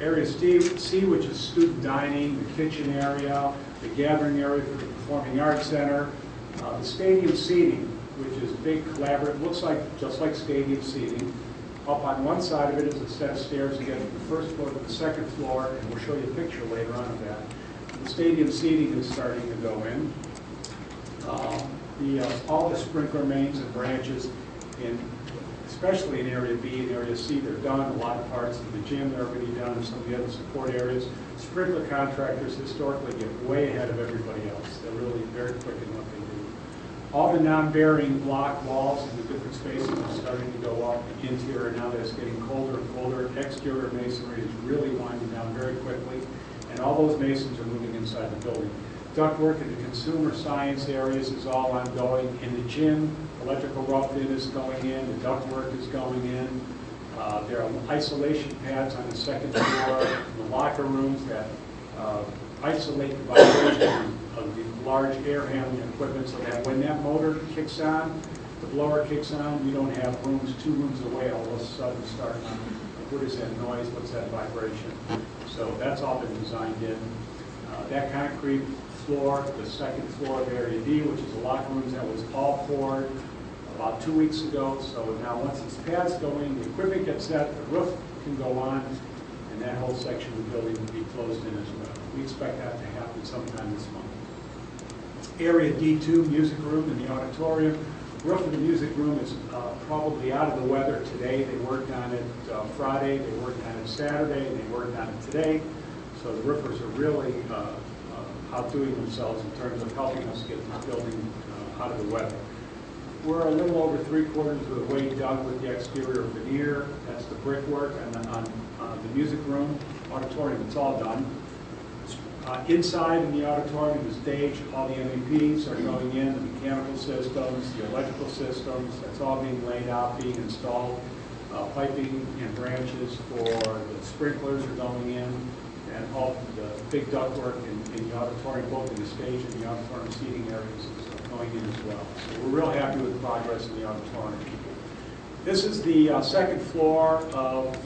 Area C, which is student dining, the kitchen area, the gathering area for the Performing Arts Center, the stadium seating, which is big, collaborative, looks like just like stadium seating. Up on one side of it is a set of stairs to get from the first floor to the second floor, and we'll show you a picture later on of that. The stadium seating is starting to go in. All the sprinkler mains and branches, especially in Area B and Area C, they're done. A lot of parts of the gym are already done, and some of the other support areas. Sprinkler contractors historically get way ahead of everybody else. They're really very quick in what they do. All the non-bearing block walls in the different spaces are starting to go up. The interior, now that it's getting colder and colder, exterior masonry is really winding down very quickly, and all those masons are moving inside the building. Ductwork in the consumer science areas is all ongoing. In the gym, electrical rough-in is going in, the ductwork is going in. There are isolation pads on the second floor, the locker rooms that isolate the vibration of the large air handling equipment so that when that motor kicks on, the blower kicks on, you don't have rooms 2 rooms away all of a sudden starting on, what is that noise, what's that vibration? So that's all been designed in. That concrete floor, the second floor of Area D, which is the locker rooms, that was all poured about 2 weeks ago. So now once these pads go in, the equipment gets set, the roof can go on, and that whole section of the building will be closed in as well. We expect that to happen sometime this month. Area D2, music room and the auditorium. Roof of the music room is probably out of the weather today. They worked on it Friday, they worked on it Saturday, and they worked on it today. So the roofers are really outdoing themselves in terms of helping us get this building out of the weather. We're a little over 3/4 of the way done with the exterior veneer. That's the brickwork, and on the music room, auditorium, it's all done. Inside in the auditorium, the stage, all the MEPs are going in, the mechanical systems, the electrical systems, that's all being laid out, being installed. Piping and branches for the sprinklers are going in, and all the big ductwork in the auditorium, both in the stage and the auditorium seating areas is going in as well. So we're real happy with the progress in the auditorium. This is the second floor of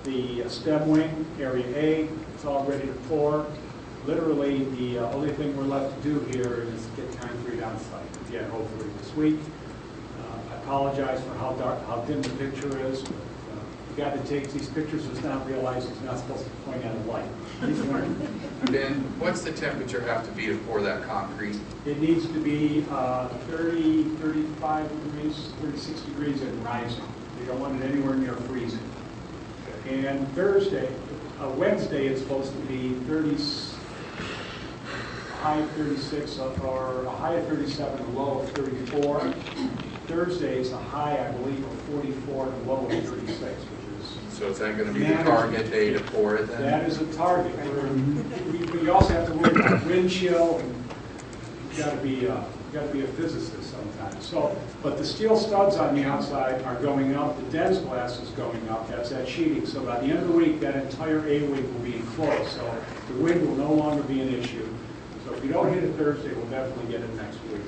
the STEM wing, Area A. It's all ready to pour. Literally, the only thing we're left to do here is get concrete on site. Again, hopefully this week. I apologize for how dim the picture is. But, the guy that takes these pictures does not realize he's not supposed to point at a light. He's learning. Ben, what's the temperature have to be to pour that concrete? It needs to be 30, 35 degrees, 36 degrees and rising. You don't want it anywhere near freezing. And Wednesday, it's supposed to be high of 36 or a high of 37, a low of 34. Thursday, it's a high, I believe, of 44 and a low of 36, which is... So is that going to be the target day to pour it then? That is a target. But you also have to worry about wind chill, and you've got to be a physicist sometimes. So, but the steel studs on the outside are going up. The dense glass is going up. That's that sheeting. So by the end of the week, that entire A wing will be enclosed. So the wind will no longer be an issue. So if you don't hit it Thursday, we'll definitely get it next week.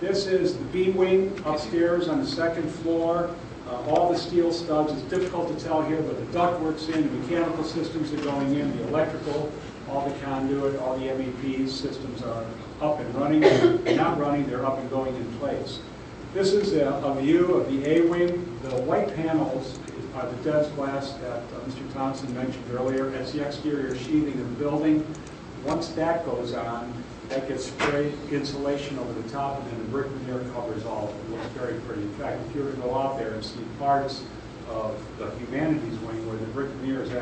This is the B wing upstairs on the second floor. All the steel studs, it's difficult to tell here, but the ductwork's in, the mechanical systems are going in, the electrical, all the conduit, all the MEP systems are up and running. They're not running, they're up and going in place. This is a view of the A wing. The white panels are the dense glass that Mr. Thompson mentioned earlier. That's the exterior sheathing of the building. Once that goes on, that gets sprayed insulation over the top, and then the brick veneer covers all of it. It looks very pretty. In fact, if you were to go out there and see parts of the humanities wing where the brick veneer is they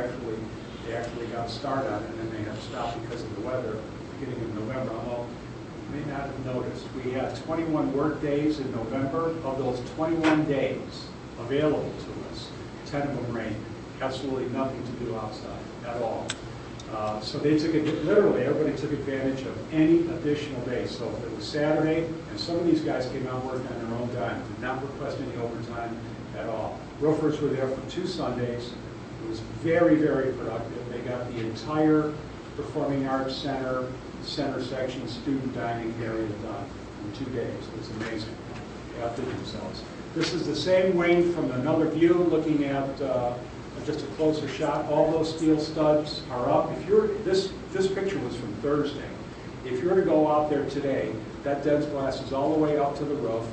actually got a start on it, and then they had to stop because of the weather beginning of November. Although you may not have noticed, we had 21 work days in November. Of those 21 days available to us, 10 of them rained. Absolutely nothing to do outside at all. So they took it, literally everybody took advantage of any additional day. So if it was Saturday, and some of these guys came out and worked on their own dime, did not request any overtime at all. Roofers were there for 2 Sundays. It was very, very productive. They got the entire Performing Arts Center section, student dining area done in 2 days. It was amazing. They outdid themselves. This is the same wing from another view, looking at just a closer shot. All those steel studs are up. If you're this picture was from Thursday. If you were to go out there today, that dense glass is all the way up to the roof.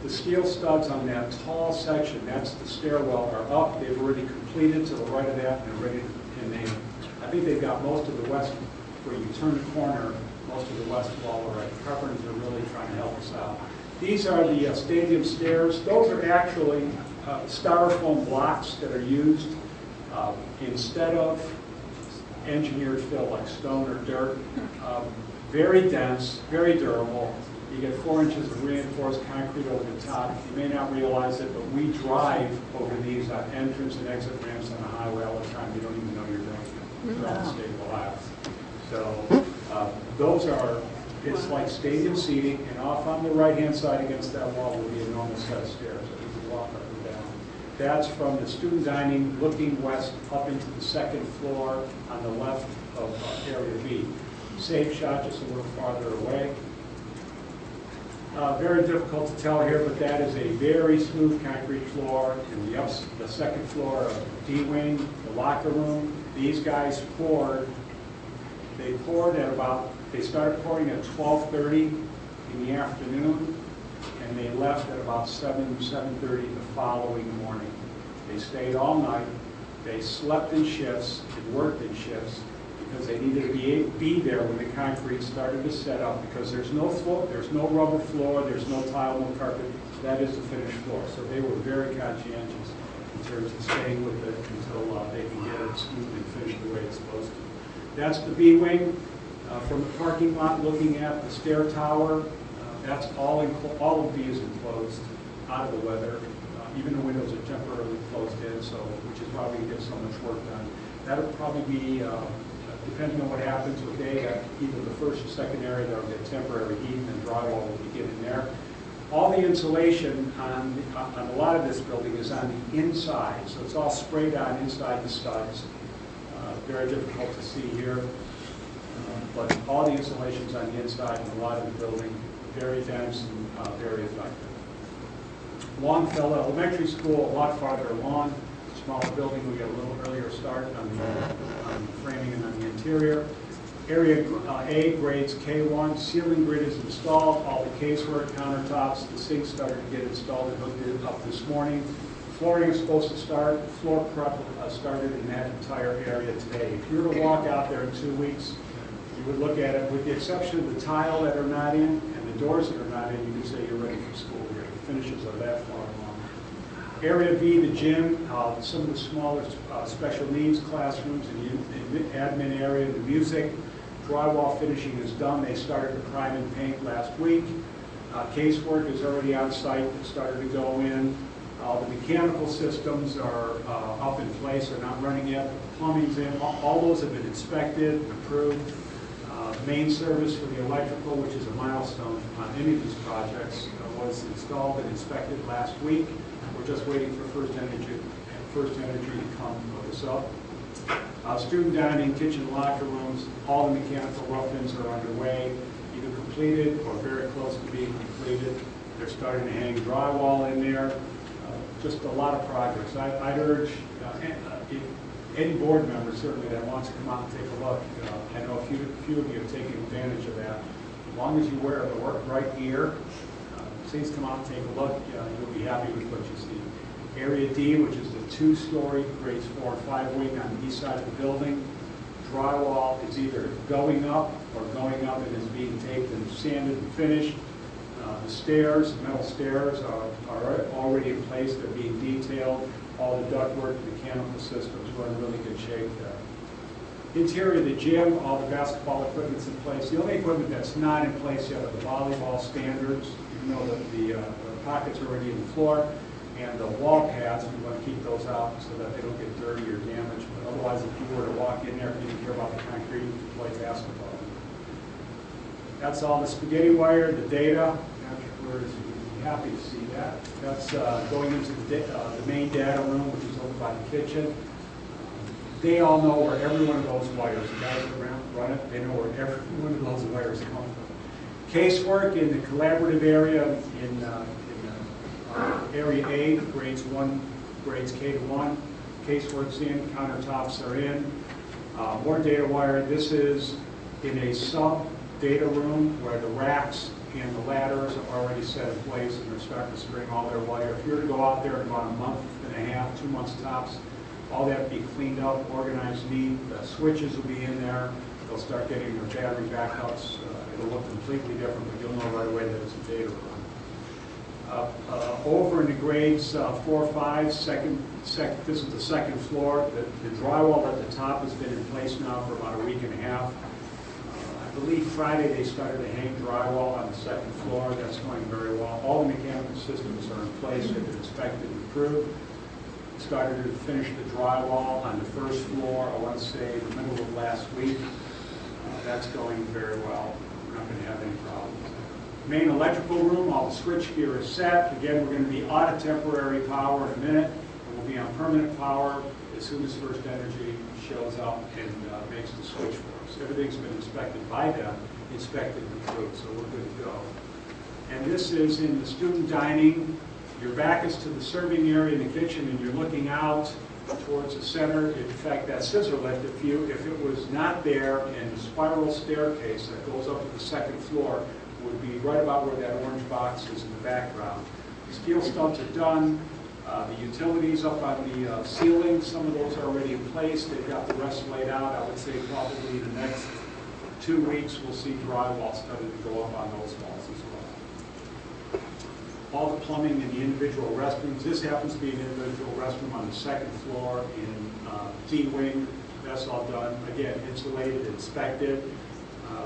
The steel studs on that tall section, that's the stairwell, are up. They've already completed to the right of that, and they're ready. I think they've got most of the west, where you turn the corner, most of the west wall already. Carpenters are really trying to help us out. These are the stadium stairs. Those are actually styrofoam blocks that are used instead of engineered fill like stone or dirt. Very dense, very durable. You get 4 inches of reinforced concrete over the top. You may not realize it, but we drive over these on entrance and exit ramps on the highway all the time. You don't even know you're doing it. They're all stable labs. So those are, it's like stadium seating, and off on the right-hand side against that wall will be a normal set of stairs that you can walk up and down. That's from the student dining looking west up into the second floor on the left of Area B. Safe Shot just a little farther away. Very difficult to tell here, but that is a very smooth concrete floor in the second floor of D wing, the locker room. These guys poured. They started pouring at 12:30 in the afternoon, and they left at about 7:30 the following morning. They stayed all night. They slept in shifts and worked in shifts because they needed to be there when the concrete started to set up, because there's no floor, there's no rubber floor, there's no tile, no carpet. That is the finished floor. So they were very conscientious in terms of staying with it until they can get it smooth and finished the way it's supposed to. That's the B wing. From the parking lot, looking at the stair tower, that's all of B is enclosed, out of the weather. Even the windows are temporarily closed in, so which is why we get so much work done. That'll probably be, depending on what happens with either the first or second area, that'll get temporary heat, and then drywall will begin in there. All the insulation on a lot of this building is on the inside, so it's all sprayed on inside the studs. Very difficult to see here, but all the insulation's on the inside and a lot of the building, very dense and very effective. Longfellow Elementary School, a lot farther along, smaller building, we got a little earlier start on the framing and on the interior. Area A, grades K1, ceiling grid is installed, all the casework, countertops, the sinks started to get installed and hooked up this morning. Flooring is supposed to start, floor prep started in that entire area today. If you were to walk out there in 2 weeks, you would look at it, with the exception of the tile that are not in and the doors that are not in, you can say you're ready for school here. The finishes are that far along. Area B, the gym, some of the smaller special needs classrooms, and the admin area, the music. Drywall finishing is done. They started to prime and paint last week. Casework is already on site. It started to go in. The mechanical systems are up in place. They're not running yet. The plumbing's in. All those have been inspected, approved. Main service for the electrical, which is a milestone on any of these projects, was installed and inspected last week. We're just waiting for First Energy to come hook us up. Student dining, kitchen, locker rooms, all the mechanical rough-ins are underway, either completed or very close to being completed. They're starting to hang drywall in there. Just a lot of progress. I'd urge any board member certainly that wants to come out and take a look. I know a few of you have taken advantage of that. As long as you wear the right gear, please come out and take a look. You'll be happy with what you see. Area D, which is the 2-story, grades 4 and 5 wing on the east side of the building. Drywall is either going up and is being taped and sanded and finished. The stairs, metal stairs are already in place. They're being detailed. All the ductwork, mechanical systems, we're in really good shape there. Interior of the gym, all the basketball equipment's in place. The only equipment that's not in place yet are the volleyball standards, even though the pockets are already in the floor, and the wall pads, we want to keep those out so that they don't get dirty or damaged. But otherwise, if you were to walk in there, if you didn't care about the concrete, you could play basketball. That's all the spaghetti wire, the data. You'll be happy to see that. That's going into the main data room, which is over by the kitchen. They all know where every one of those wires, the guys that run it, they know where every one of those wires come from. Casework in the collaborative area in area A, grades K to 1. Casework's in, countertops are in. More data wire. This is in a sub-data room where the racks and the ladders are already set in place and they're starting to string all their wire. If you were to go out there in about a month and a half, 2 months tops, all that will be cleaned up, organized neat. The switches will be in there. They'll start getting their battery backups. It'll look completely different, but you'll know right away that it's a data room. Over in the grades 4, 5, this is the second floor. The drywall at the top has been in place now for about a week and a half. I believe Friday they started to hang drywall on the second floor. That's going very well. All the mechanical systems are in place. They've been inspected and approved. Started to finish the drywall on the first floor, I want to say the middle of last week. That's going very well. We're not going to have any problems. Main electrical room, all the switch gear is set. Again, we're going to be out of temporary power in a minute. It will be on permanent power as soon as First Energy shows up and makes the switch for us. Everything's been inspected by them, inspected and approved, so we're good to go. And this is in the student dining. Your back is to the serving area in the kitchen, and you're looking out towards the center. In fact, that scissor lift, if it was not there, and the spiral staircase that goes up to the second floor would be right about where that orange box is in the background. The steel studs are done. The utilities up on the ceiling, some of those are already in place. They've got the rest laid out. I would say probably the next 2 weeks we'll see drywall starting to go up on those walls as well. All the plumbing in the individual restrooms. This happens to be an individual restroom on the second floor in D-Wing. That's all done. Again, insulated, inspected.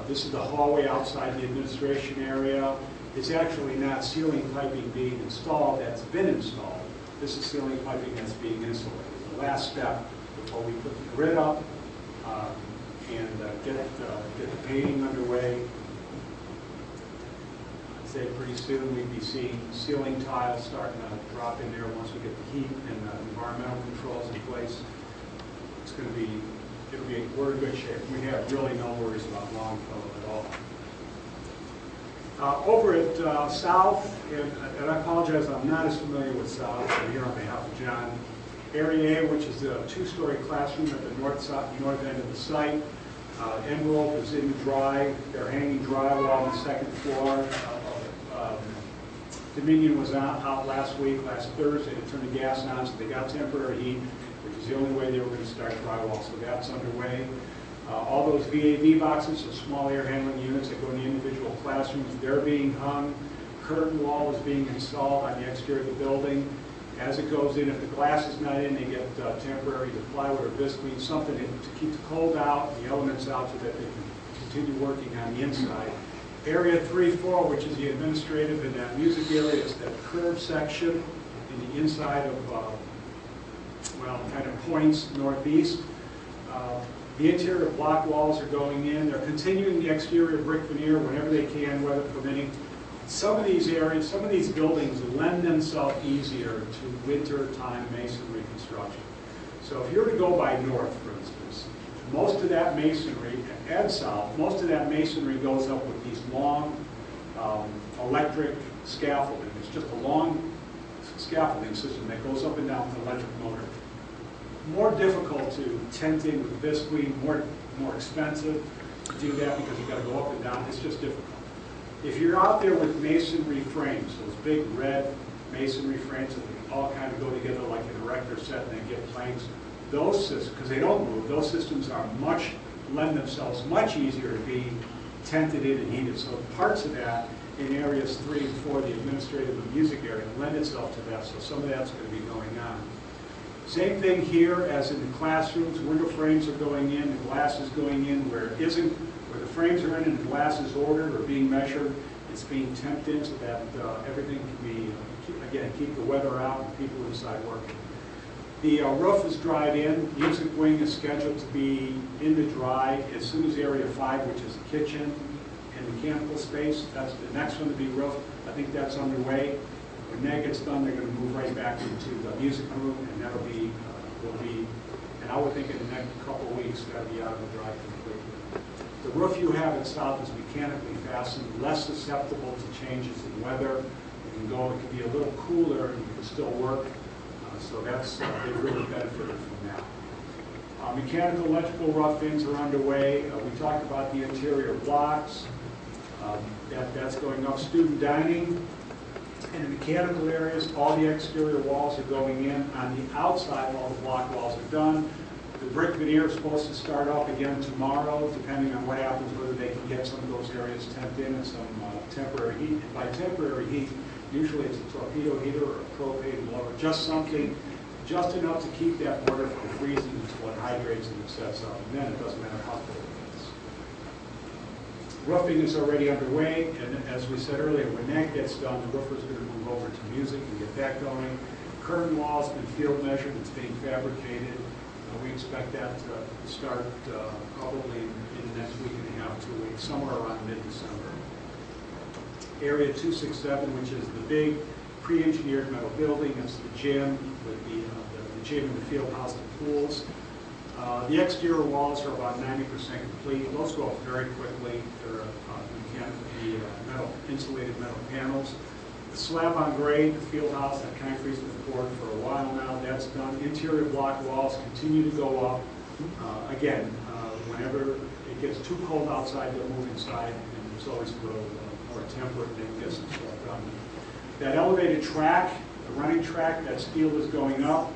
This is the hallway outside the administration area. It's actually not ceiling piping being installed, that's been installed. This is ceiling piping that's being insulated. The last step before we put the grid up and get the painting underway. I'd say pretty soon we'd be seeing ceiling tiles starting to drop in there once we get the heat and environmental controls in place. It's going to be, we're in good shape. We have really no worries about Longfellow at all. Over at South, and I apologize, I'm not as familiar with South. I'm here on behalf of John. Area A, which is a 2-story classroom at the north end of the site. Envelope is in the dry. They're hanging drywall on the second floor. Dominion was out last Thursday to turn the gas on, so they got temporary heat, which is the only way they were going to start drywall, so that's underway. All those VAV boxes, so small air handling units that go in the individual classrooms, they're being hung. Curtain wall is being installed on the exterior of the building. As it goes in, if the glass is not in, they get temporary plywood or visqueen, something to keep the cold out, the elements out, so that they can continue working on the inside. Area 3-4, which is the administrative and that music area, is that curved section in the inside of, well, kind of points northeast. The interior block walls are going in. They're continuing the exterior brick veneer whenever they can, weather permitting. Some of these areas, some of these buildings lend themselves easier to winter-time masonry construction. So if you were to go by north, for instance, most of that masonry, and south, most of that masonry goes up with these long electric scaffolding. It's just a long scaffolding system that goes up and down with an electric motor. More difficult to tent in with visqueen, more expensive to do that because you've got to go up and down. It's just difficult. If you're out there with masonry frames, those big red masonry frames that all kind of go together like an erector set and then get planks, those systems, because they don't move, those systems are lend themselves much easier to be tented in and heated. So parts of that in areas 3 and 4, the administrative and music area, lend itself to that. So some of that's going to be going on. Same thing here as in the classrooms. Window frames are going in, the glass is going in where it isn't, where the frames are in and the glass is ordered or being measured. It's being temped in so that everything can be, again, keep the weather out and people inside working. The roof is dried in. Music wing is scheduled to be in the dry as soon as Area 5, which is the kitchen and mechanical space. That's the next one to be roofed. I think that's underway. When that gets done, they're going to move right back into the music room, and that'll be, and I would think in the next couple of weeks, that'll be out of the dry completely. The roof you have at South is mechanically fastened, less susceptible to changes in weather. It can be a little cooler, and you can still work. So that's, they've really benefited from that. Mechanical, electrical rough-ins are underway. We talked about the interior blocks. That's going up. Student dining. In the mechanical areas, all the exterior walls are going in. On the outside, all the block walls are done. The brick veneer is supposed to start up again tomorrow, depending on what happens, whether they can get some of those areas temped in and some temporary heat. And by temporary heat, usually it's a torpedo heater or a propane blower, just something, just enough to keep that mortar from freezing until it hydrates and it sets up. And then it doesn't matter how cold it is. Roofing is already underway, and as we said earlier, when that gets done, the roofer's going to move over to music and get that going. Curtain wall's been field measured, it's being fabricated. We expect that to start probably in the next week and a half, 2 weeks, somewhere around mid-December. Area 267, which is the big pre-engineered metal building, it's the gym with the gym and the field house, the pools. The exterior walls are about 90% complete. Those go up very quickly. They're insulated metal panels. The slab on grade, the field house, that concrete's been poured for a while now. That's done. Interior block walls continue to go up. Again, whenever it gets too cold outside, they'll move inside, and there's always a little more temperate, and they can get some stuff done. That elevated track, the running track, that steel is going up.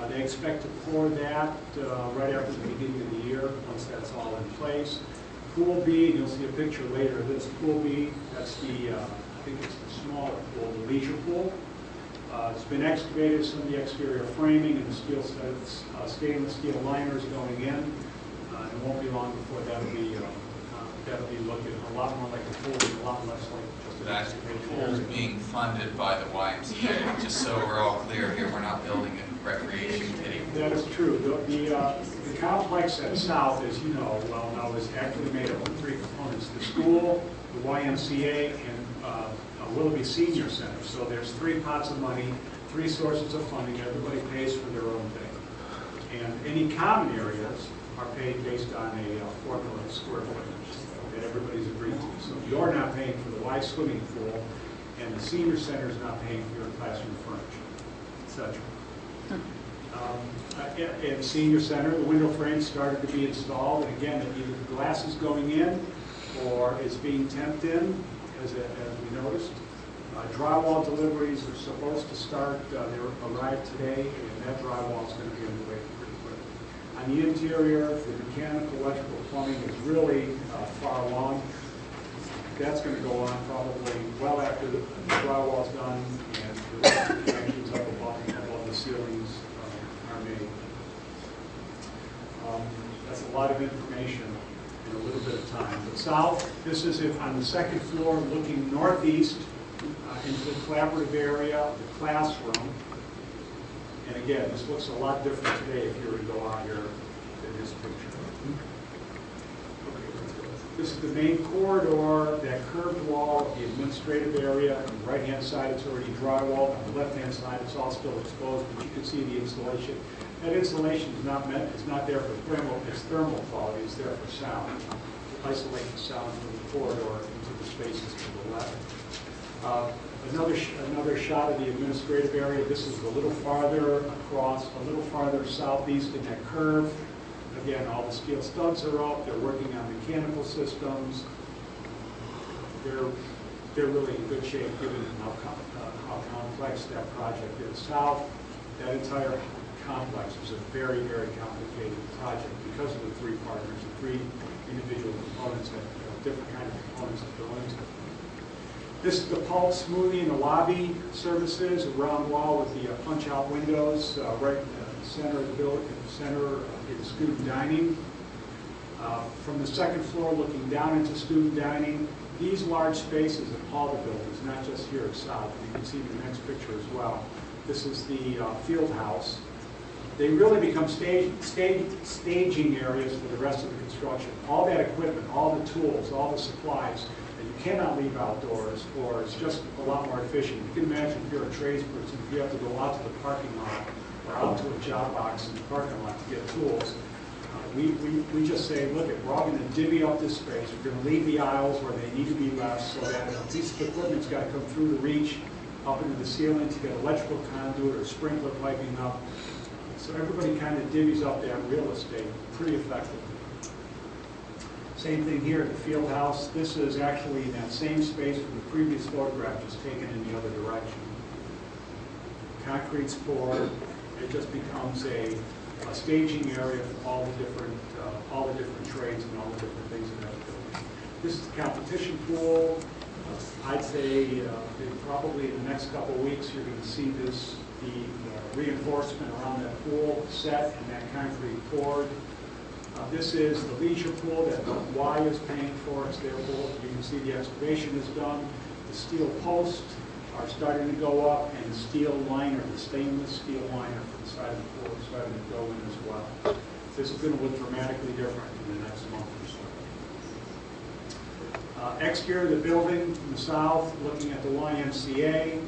They expect to pour that right after the beginning of the year, once that's all in place. Pool B, and you'll see a picture later of this. Pool B, that's the, I think it's the smaller pool, the leisure pool. It's been excavated, some of the exterior framing and the stainless steel liners going in. It won't be long before that'll be looking a lot more like a pool and a lot less like just an That excavated pool is area. being funded by the YMCA, just so we're all clear here, we're not building a recreation kitty. That is true. The complex at South, as you know well now, is actually made up of three components: the school, the YMCA, and Willoughby Senior Center. So there's three pots of money, three sources of funding. Everybody pays for their own thing. And any common areas are paid based on a formula of square footage that everybody's agreed to. So you're not paying for the Y swimming pool, and the senior center is not paying for your classroom furniture, etc. At the senior center, the window frames started to be installed, and again, either the glass is going in or it's being temped in, as we noticed. Drywall deliveries are supposed to start, they arrived today, and that drywall is going to be underway pretty quick. On the interior, the mechanical, electrical, plumbing is really far along. That's going to go on probably well after the drywall's done and the connections up above the ceilings are made. That's a lot of information in a little bit of time. But south, this is on the second floor looking northeast into the collaborative area, the classroom. And again, this looks a lot different today if you were to go out here in this picture. This is the main corridor, that curved wall of the administrative area. On the right-hand side, it's already drywalled. On the left-hand side, it's all still exposed, but you can see the insulation. That insulation is not there for thermal quality, it's there for sound. To isolate the sound from the corridor into the spaces to the left. Another shot of the administrative area. This is a little farther across, a little farther southeast in that curve. Again, all the steel studs are up. They're working on mechanical systems. They're really in good shape given how complex that project is. South, that entire complex is a very, very complicated project because of the three partners, the three individual components, that different kind of components that go into it. This is the pulp smoothie in the lobby services, a round wall with the punch-out windows right in the center of the building. In the center is student dining. From the second floor, looking down into student dining, these large spaces in all the buildings, not just here at South. You can see the next picture as well. This is the field house. They really become staging areas for the rest of the construction. All that equipment, all the tools, all the supplies, you cannot leave outdoors, or it's just a lot more efficient. You can imagine if you're a tradesperson, if you have to go out to the parking lot or out to a job box in the parking lot to get tools, we just say, look, we're all going to divvy up this space. We're going to leave the aisles where they need to be left so that a piece of equipment's got to come through the reach up into the ceiling to get electrical conduit or sprinkler piping up. So everybody kind of divvies up that real estate pretty effectively. Same thing here at the field house. This is actually in that same space from the previous photograph, just taken in the other direction. Concrete's poured. It just becomes a staging area for all the different trades and all the different things in that building. This is the competition pool. I'd say probably in the next couple of weeks you're going to see the reinforcement around that pool set and that concrete poured. This is the leisure pool that Y is paying for. It's their pool. You can see the excavation is done. The steel posts are starting to go up, and the steel liner, the stainless steel liner for the side of the pool is starting to go in as well. This is going to look dramatically different in the next month or so. Exterior of the building from the south, looking at the YMCA.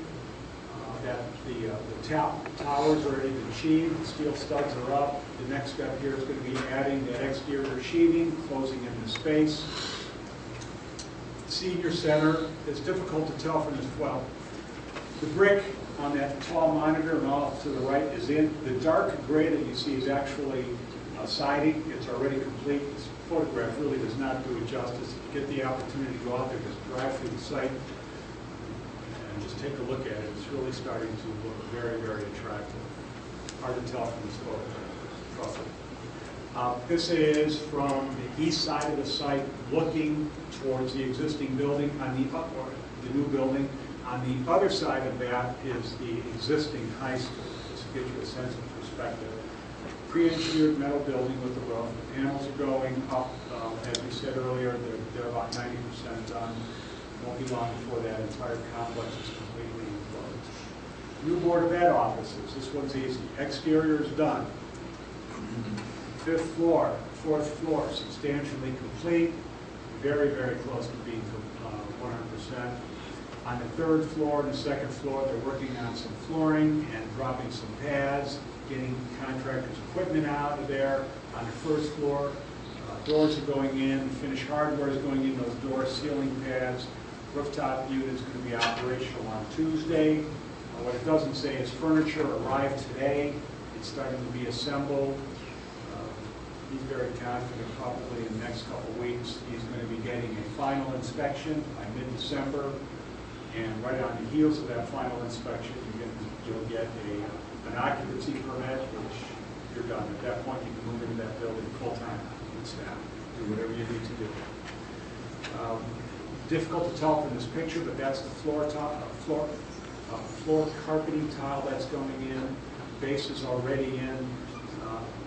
The towers are already been sheathed, the steel studs are up. The next step here is going to be adding that exterior sheathing, closing in the space. Senior center, it's difficult to tell from this, well, the brick on that tall monitor and off to the right is in. The dark gray that you see is actually siding. It's already complete. This photograph really does not do it justice. If you get the opportunity to go out there, just drive through the site and just take a look at it. It's really starting to look very, very attractive. Hard to tell from this photograph. This is from the east side of the site, looking towards the existing building on the new building. On the other side of that is the existing high school, just to give you a sense of perspective. Pre-engineered metal building with the roof. The panels are going up. As we said earlier, they're about 90% done. Won't be long before that entire complex is completely enclosed. New Board of Ed offices. This one's easy. Exterior is done. 5th floor, 4th floor, substantially complete. Very, very close to being 100%. On the 3rd floor and the 2nd floor, they're working on some flooring and dropping some pads, getting contractors' equipment out of there. On the 1st floor, doors are going in, finished hardware is going in those doors, ceiling pads. Rooftop unit is going to be operational on Tuesday. What it doesn't say is furniture arrived today. It's starting to be assembled. He's very confident probably in the next couple of weeks he's going to be getting a final inspection by mid-December. And right on the heels of that final inspection, you'll get an occupancy permit, which you're done. At that point, you can move into that building full-time with staff, do whatever you need to do. Difficult to tell from this picture, but that's the floor carpeting tile that's going in. Base is already in.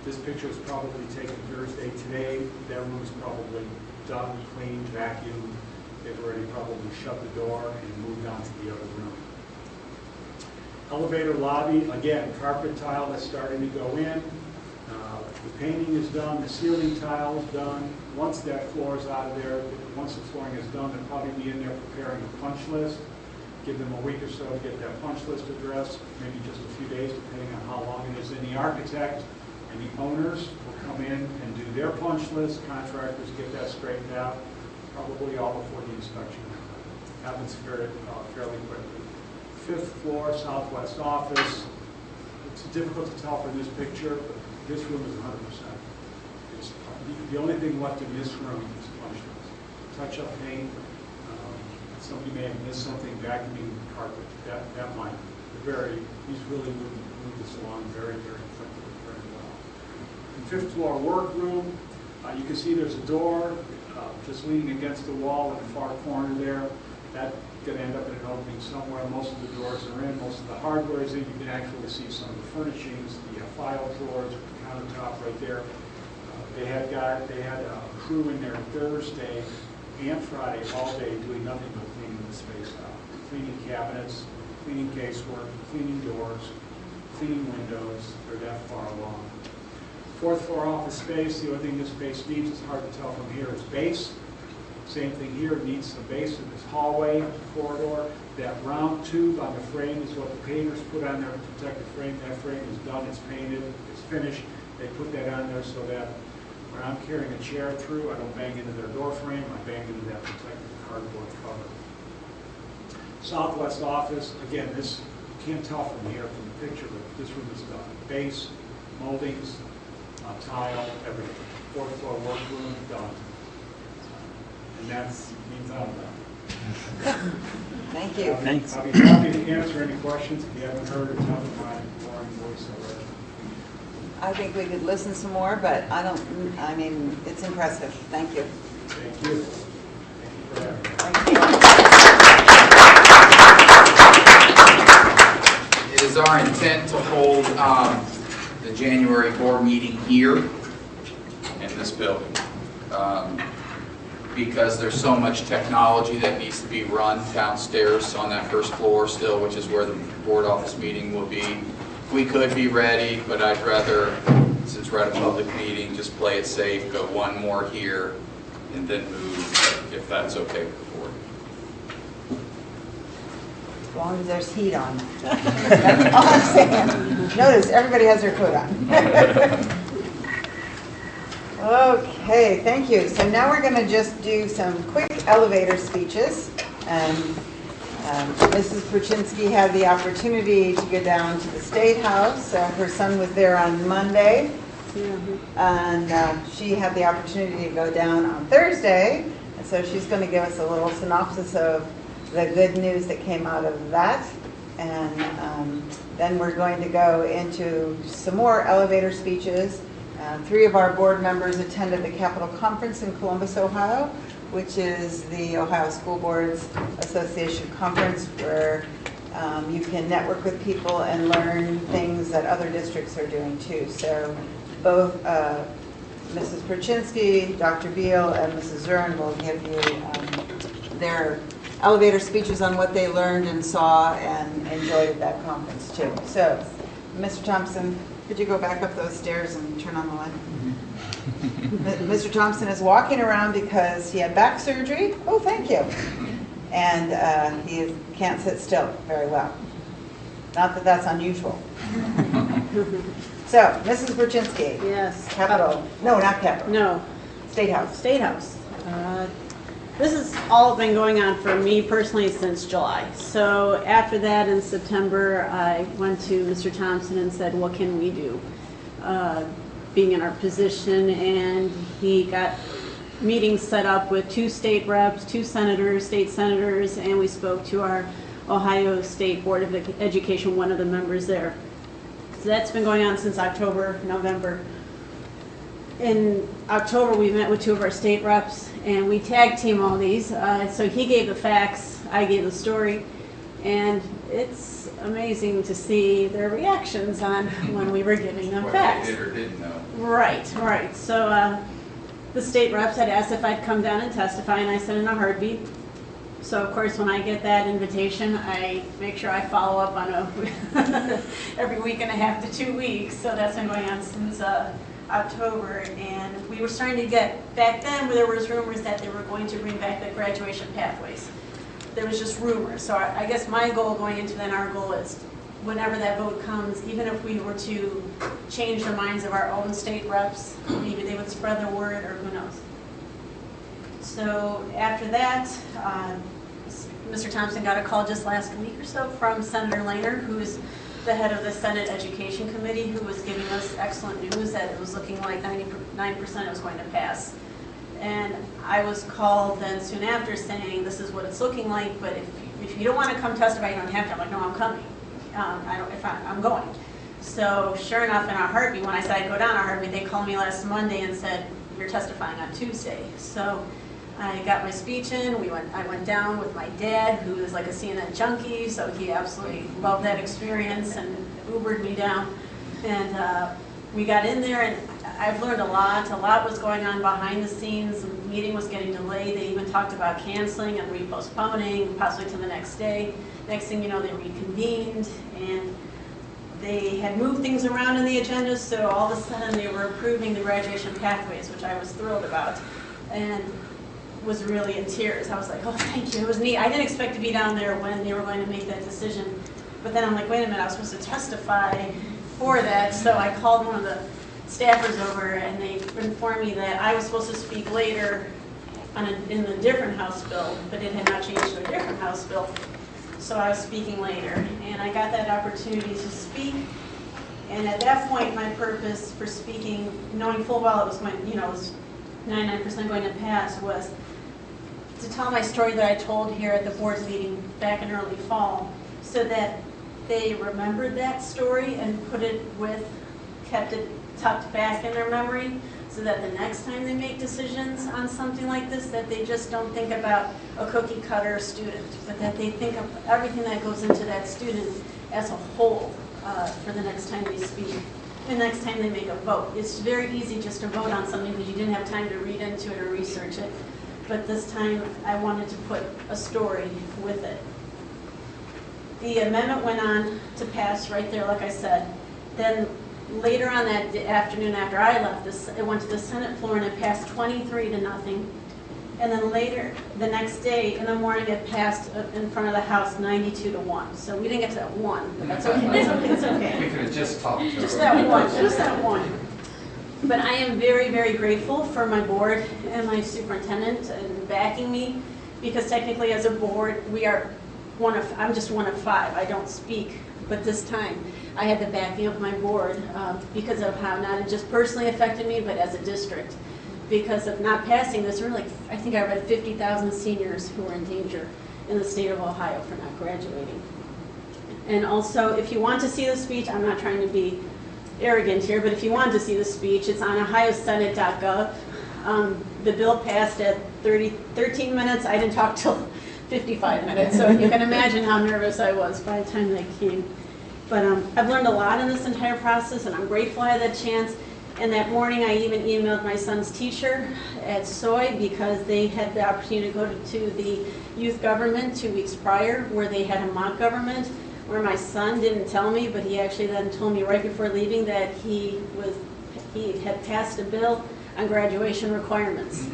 This picture is probably taken Thursday. Today, that room is probably done, cleaned, vacuumed. They've already probably shut the door and moved on to the other room. Elevator lobby, again, carpet tile that's starting to go in. The painting is done, the ceiling tile is done. Once that floor is out of there, once the flooring is done, they'll probably be in there preparing a punch list. Give them a week or so to get that punch list addressed, maybe just a few days, depending on how long it is. And the architect and the owners will come in and do their punch list. Contractors get that straightened out, probably all before the inspection. Happens fairly quickly. 5th floor, southwest office. It's difficult to tell from this picture, but this room is 100%. It's, the only thing left in this room is punch list. Touch-up paint. Somebody may have missed something, vacuuming carpet. That might. He's really moved this along very, very quickly, very well. In 5th floor workroom, you can see there's a door just leaning against the wall in the far corner there. That's going to end up in an opening somewhere. Most of the doors are in, most of the hardware is in. You can actually see some of the furnishings, the file drawers, the countertop right there. They had a crew in there Thursday and Friday all day doing nothing but cleaning the space out. Cleaning cabinets, cleaning casework, cleaning doors, cleaning windows. They're that far along. 4th floor office space, the only thing this space needs, it's hard to tell from here, is base. Same thing here, it needs some base in this hallway corridor. That round tube on the frame is what the painters put on there to protect the frame. That frame is done, it's painted, it's finished. They put that on there so that when I'm carrying a chair through, I don't bang into their door frame, I bang into that protective cardboard cover. Southwest office, again, this you can't tell from here from the picture, but this room is done. Base, moldings, tile, everything. 4th floor workroom, done. And that means I'm done. Thank you. Thanks. I'll be happy to answer any questions if you haven't heard or tell me my boring voice already. I think we could listen some more, but I mean, it's impressive. Thank you. Thank you. Thank you for having me. Thank you. It is our intent to hold the January board meeting here in this building. Because there's so much technology that needs to be run downstairs on that 1st floor still, which is where the board office meeting will be. We could be ready, but I'd rather, since we're at a public meeting, just play it safe, go one more here, and then move, if that's okay with the board. long as there's heat on. That's all I'm saying. Notice, everybody has their coat on. Okay, thank you. So now we're going to just do some quick elevator speeches. And Mrs. Pruczynski had the opportunity to go down to the State House. Her son was there on Monday. And she had the opportunity to go down on Thursday. And so she's going to give us a little synopsis of the good news that came out of that. And then we're going to go into some more elevator speeches. 3 of our board members attended the Capitol Conference in Columbus, Ohio, which is the Ohio School Boards Association conference where you can network with people and learn things that other districts are doing too. So both Mrs. Pruczynski, Dr. Beal, and Mrs. Zurn will give you their elevator speeches on what they learned and saw and enjoyed at that conference too. So, Mr. Thompson, could you go back up those stairs and turn on the light? Mr. Thompson is walking around because he had back surgery. Oh, thank you. And he can't sit still very well. Not that that's unusual. So, Mrs. Pruczynski. Yes. Capitol. No, not Capitol. No. State House. State House. This has all been going on for me personally since July. So after that in September, I went to Mr. Thompson and said, what can we do? Being in our position, and he got meetings set up with 2 state reps, 2 senators, state senators, and we spoke to our Ohio State Board of Education, one of the members there. So that's been going on since October, November. In October, we met with 2 of our state reps, and we tag team all these. So he gave the facts, I gave the story, and it's amazing to see their reactions on when we were giving them facts. What they did or didn't know. Right, right. So the state reps had asked if I'd come down and testify, and I said in a heartbeat. So of course, when I get that invitation, I make sure I follow up on every week and a half to 2 weeks. So that's been going on since October, and we were starting to get, back then there was rumors that they were going to bring back the graduation pathways. There was just rumors. So I guess my goal going into then, our goal is whenever that vote comes, even if we were to change the minds of our own state reps, maybe they would spread the word, or who knows. So after that, Mr. Thompson got a call just last week or so from Senator Lehner, who's the head of the Senate Education Committee, who was giving us excellent news that it was looking like 99% it was going to pass. And I was called then soon after saying, this is what it's looking like, but if you don't want to come testify, you don't have to. I'm like, no, I'm coming. I'm going. So sure enough, in our heartbeat, when I said I'd go down our heartbeat, they called me last Monday and said, you're testifying on Tuesday. So I got my speech in. I went down with my dad, who is like a CNN junkie, so he absolutely loved that experience and Ubered me down. And we got in there, and I've learned a lot. A lot was going on behind the scenes. The meeting was getting delayed. They even talked about canceling and repostponing, possibly to the next day. Next thing you know, they reconvened, and they had moved things around in the agenda, so all of a sudden they were approving the graduation pathways, which I was thrilled about, and was really in tears. I was like, oh, thank you. It was neat. I didn't expect to be down there when they were going to make that decision. But then I'm like, wait a minute, I was supposed to testify for that. So I called one of the staffers over, and they informed me that I was supposed to speak later in a different House bill, but it had not changed to a different House bill. So I was speaking later, and I got that opportunity to speak. And at that point, my purpose for speaking, knowing full well it was going, it was 99% going to pass, was to tell my story that I told here at the board's meeting back in early fall, so that they remembered that story and kept it tucked back in their memory, so that the next time they make decisions on something like this, that they just don't think about a cookie cutter student, but that they think of everything that goes into that student as a whole for the next time they speak. The next time they make a vote. It's very easy just to vote on something because you didn't have time to read into it or research it. But this time I wanted to put a story with it. The amendment went on to pass right there, like I said. Then later on that afternoon after I left, it went to the Senate floor and it passed 23-0. And then later, the next day, in the morning, it passed in front of the House 92-1. So we didn't get to that one, but that's okay, it's okay, it's okay. We could have just talked to her. Just that one. But I am very, very grateful for my board and my superintendent and backing me, because technically as a board, I'm just one of 5. I don't speak, but this time I had the backing of my board because of how not it just personally affected me, but as a district. Because of not passing this, there were I think I read 50,000 seniors who were in danger in the state of Ohio for not graduating. And also, if you want to see the speech, I'm not trying to be arrogant here, but if you want to see the speech, it's on ohiosenate.gov. The bill passed at 13 minutes. I didn't talk till 55 minutes, so you can imagine how nervous I was by the time they came. But I've learned a lot in this entire process, and I'm grateful I had that chance. And that morning, I even emailed my son's teacher at Soy, because they had the opportunity to go to the youth government 2 weeks prior, where they had a mock government, where my son didn't tell me, but he actually then told me right before leaving that he had passed a bill on graduation requirements.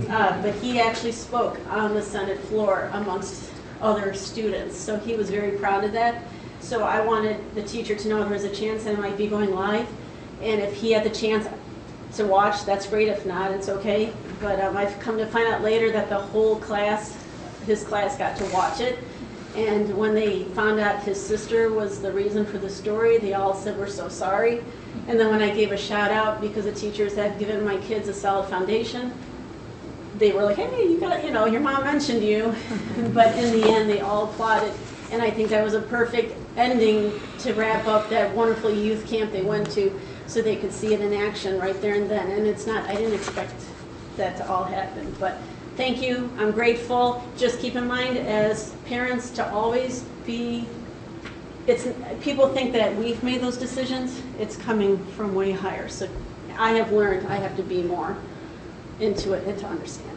But he actually spoke on the Senate floor amongst other students, so he was very proud of that. So I wanted the teacher to know there was a chance that it might be going live. And if he had the chance to watch, that's great. If not, it's okay. But I've come to find out later that the whole class, his class, got to watch it. And when they found out his sister was the reason for the story, they all said, "We're so sorry." And then when I gave a shout out, because the teachers had given my kids a solid foundation, they were like, "Hey, you got, your mom mentioned you." But in the end, they all applauded. And I think that was a perfect ending to wrap up that wonderful youth camp they went to, so they could see it in action right there and then. And I didn't expect that to all happen. But thank you, I'm grateful. Just keep in mind as parents to always be, people think that we've made those decisions. It's coming from way higher. So I have learned I have to be more into it and to understand.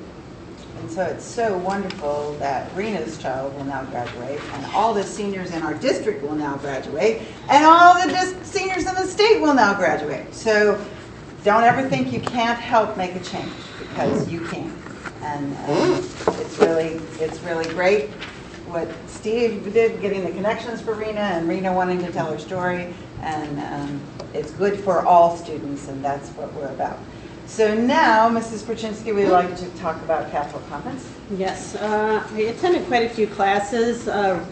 And so it's so wonderful that Rena's child will now graduate, and all the seniors in our district will now graduate, and all the seniors in the state will now graduate. So don't ever think you can't help make a change, because you can. And it's really great what Steve did, getting the connections for Rena, and Rena wanting to tell her story. And it's good for all students, and that's what we're about. So now, Mrs. Perchinsky, we'd like to talk about Capital Conference. Yes, I attended quite a few classes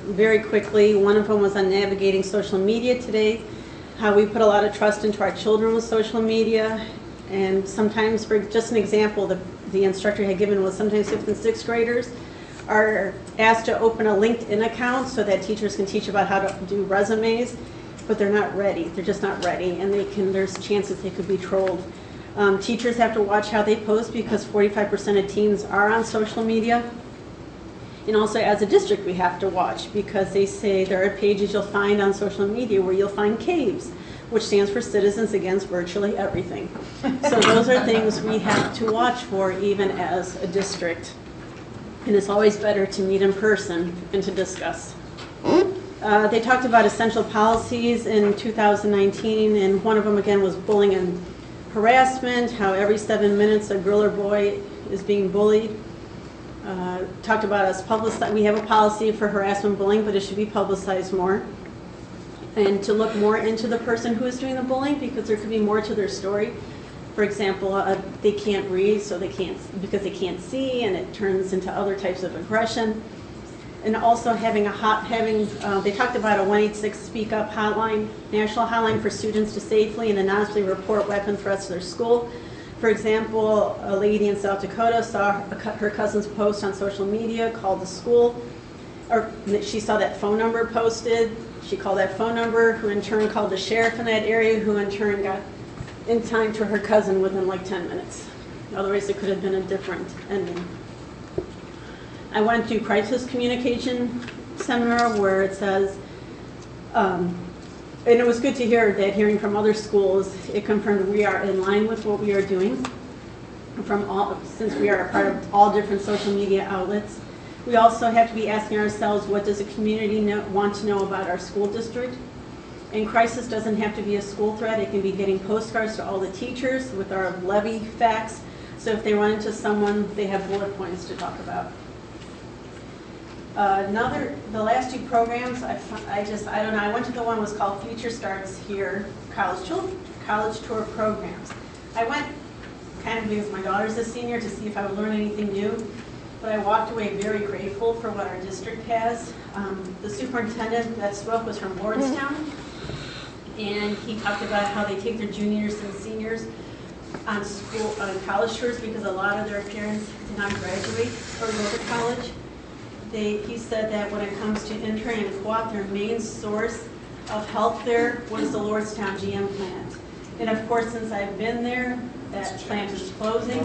very quickly. One of them was on navigating social media today, how we put a lot of trust into our children with social media. And sometimes, for just an example, the instructor had given was sometimes 5th and 6th graders are asked to open a LinkedIn account so that teachers can teach about how to do resumes, but they're not ready. They're just not ready, and there's chances they could be trolled. Teachers have to watch how they post, because 45% of teens are on social media. And also as a district we have to watch, because they say there are pages you'll find on social media where you'll find CAVES, which stands for Citizens Against Virtually Everything. So those are things we have to watch for even as a district. And it's always better to meet in person and to discuss. They talked about essential policies in 2019, and one of them again was bullying and harassment, how every 7 minutes a girl or boy is being bullied. Talked about us publicize. We have a policy for harassment bullying, but it should be publicized more. And to look more into the person who is doing the bullying, because there could be more to their story. For example, they can't read, so because they can't see, and it turns into other types of aggression. And also they talked about a 186 Speak Up hotline, national hotline for students to safely and anonymously report weapon threats to their school. For example, a lady in South Dakota saw her cousin's post on social media, called the school, or she saw that phone number posted. She called that phone number, who in turn called the sheriff in that area, who in turn got in time to her cousin within like 10 minutes. Otherwise, it could have been a different ending. I went to crisis communication seminar where it says, and it was good to hear that hearing from other schools, it confirmed we are in line with what we are doing since we are a part of all different social media outlets. We also have to be asking ourselves, what does the community want to know about our school district? And crisis doesn't have to be a school threat. It can be getting postcards to all the teachers with our levy facts, So if they run into someone, they have bullet points to talk about. The last two programs, I don't know, I went to the one that was called Future Starts Here, college tour programs. I went kind of because my daughter's a senior to see if I would learn anything new, but I walked away very grateful for what our district has. The superintendent that spoke was from Lordstown, and he talked about how they take their juniors and seniors on college tours because a lot of their parents did not graduate or go to college. He said that when it comes to intern and co-op, their main source of help there was the Lordstown GM plant. And of course, since I've been there, that plant is closing,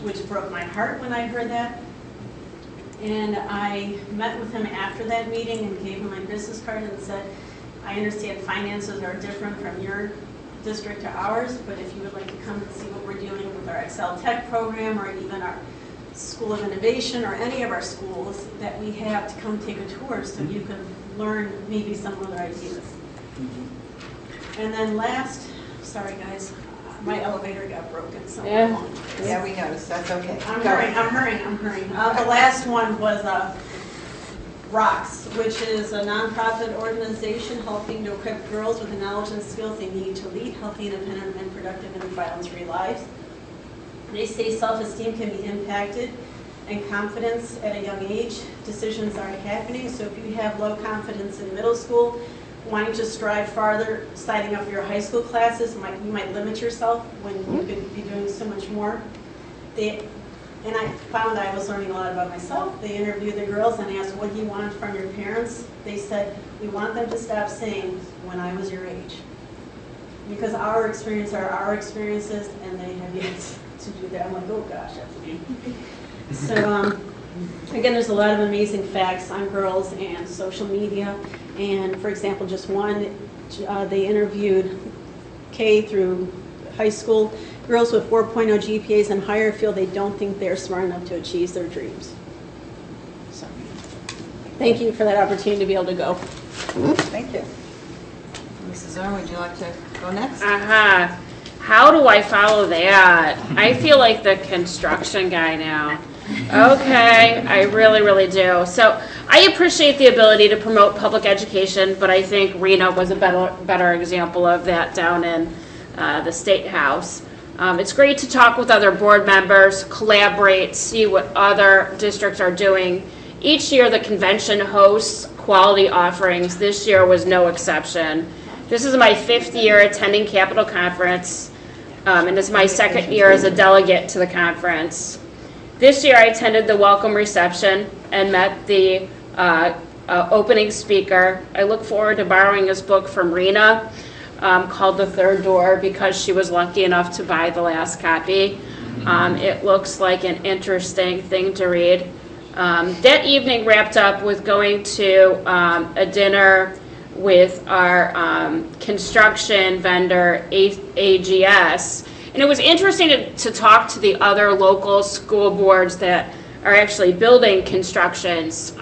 which broke my heart when I heard that. And I met with him after that meeting and gave him my business card and said, I understand finances are different from your district to ours, but if you would like to come and see what we're doing with our Excel Tech program or even our School of Innovation or any of our schools that we have, to come take a tour so you can learn maybe some other ideas. And then last, sorry guys, my elevator got broken somewhere along the way. Yeah, we noticed, that's okay. I'm hurrying. The last one was ROCKS, which is a nonprofit organization helping to equip girls with the knowledge and skills they need to lead healthy, independent, and productive and violence-free lives. They say self-esteem can be impacted and confidence at a young age. Decisions are happening, so if you have low confidence in middle school, wanting to strive farther, signing up for your high school classes, you might limit yourself when you could be doing so much more. And I found I was learning a lot about myself. They interviewed the girls and asked, what do you want from your parents? They said, we want them to stop saying, when I was your age. Because our experience are our experiences, and they have yet to do that. I'm like, oh gosh, that's me. So again, there's a lot of amazing facts on girls and social media. And for example, just one, they interviewed K through high school. Girls with 4.0 GPAs and higher feel they don't think they're smart enough to achieve their dreams. So, thank you for that opportunity to be able to go. Thank you. Mrs. Owen, would you like to go next? How do I follow that? I feel like the construction guy now. Okay, I really, really do. So I appreciate the ability to promote public education, but I think Rena was a better example of that down in the State House. It's great to talk with other board members, collaborate, see what other districts are doing. Each year the convention hosts quality offerings. This year was no exception. This is my 5th year attending Capitol Conference, and it's my 2nd year as a delegate to the conference. This year I attended the welcome reception and met the opening speaker. I look forward to borrowing his book from Rena, called The Third Door, because she was lucky enough to buy the last copy. It looks like an interesting thing to read. That evening wrapped up with going to a dinner with our construction vendor, AGS. And it was interesting to talk to the other local school boards that are actually building constructions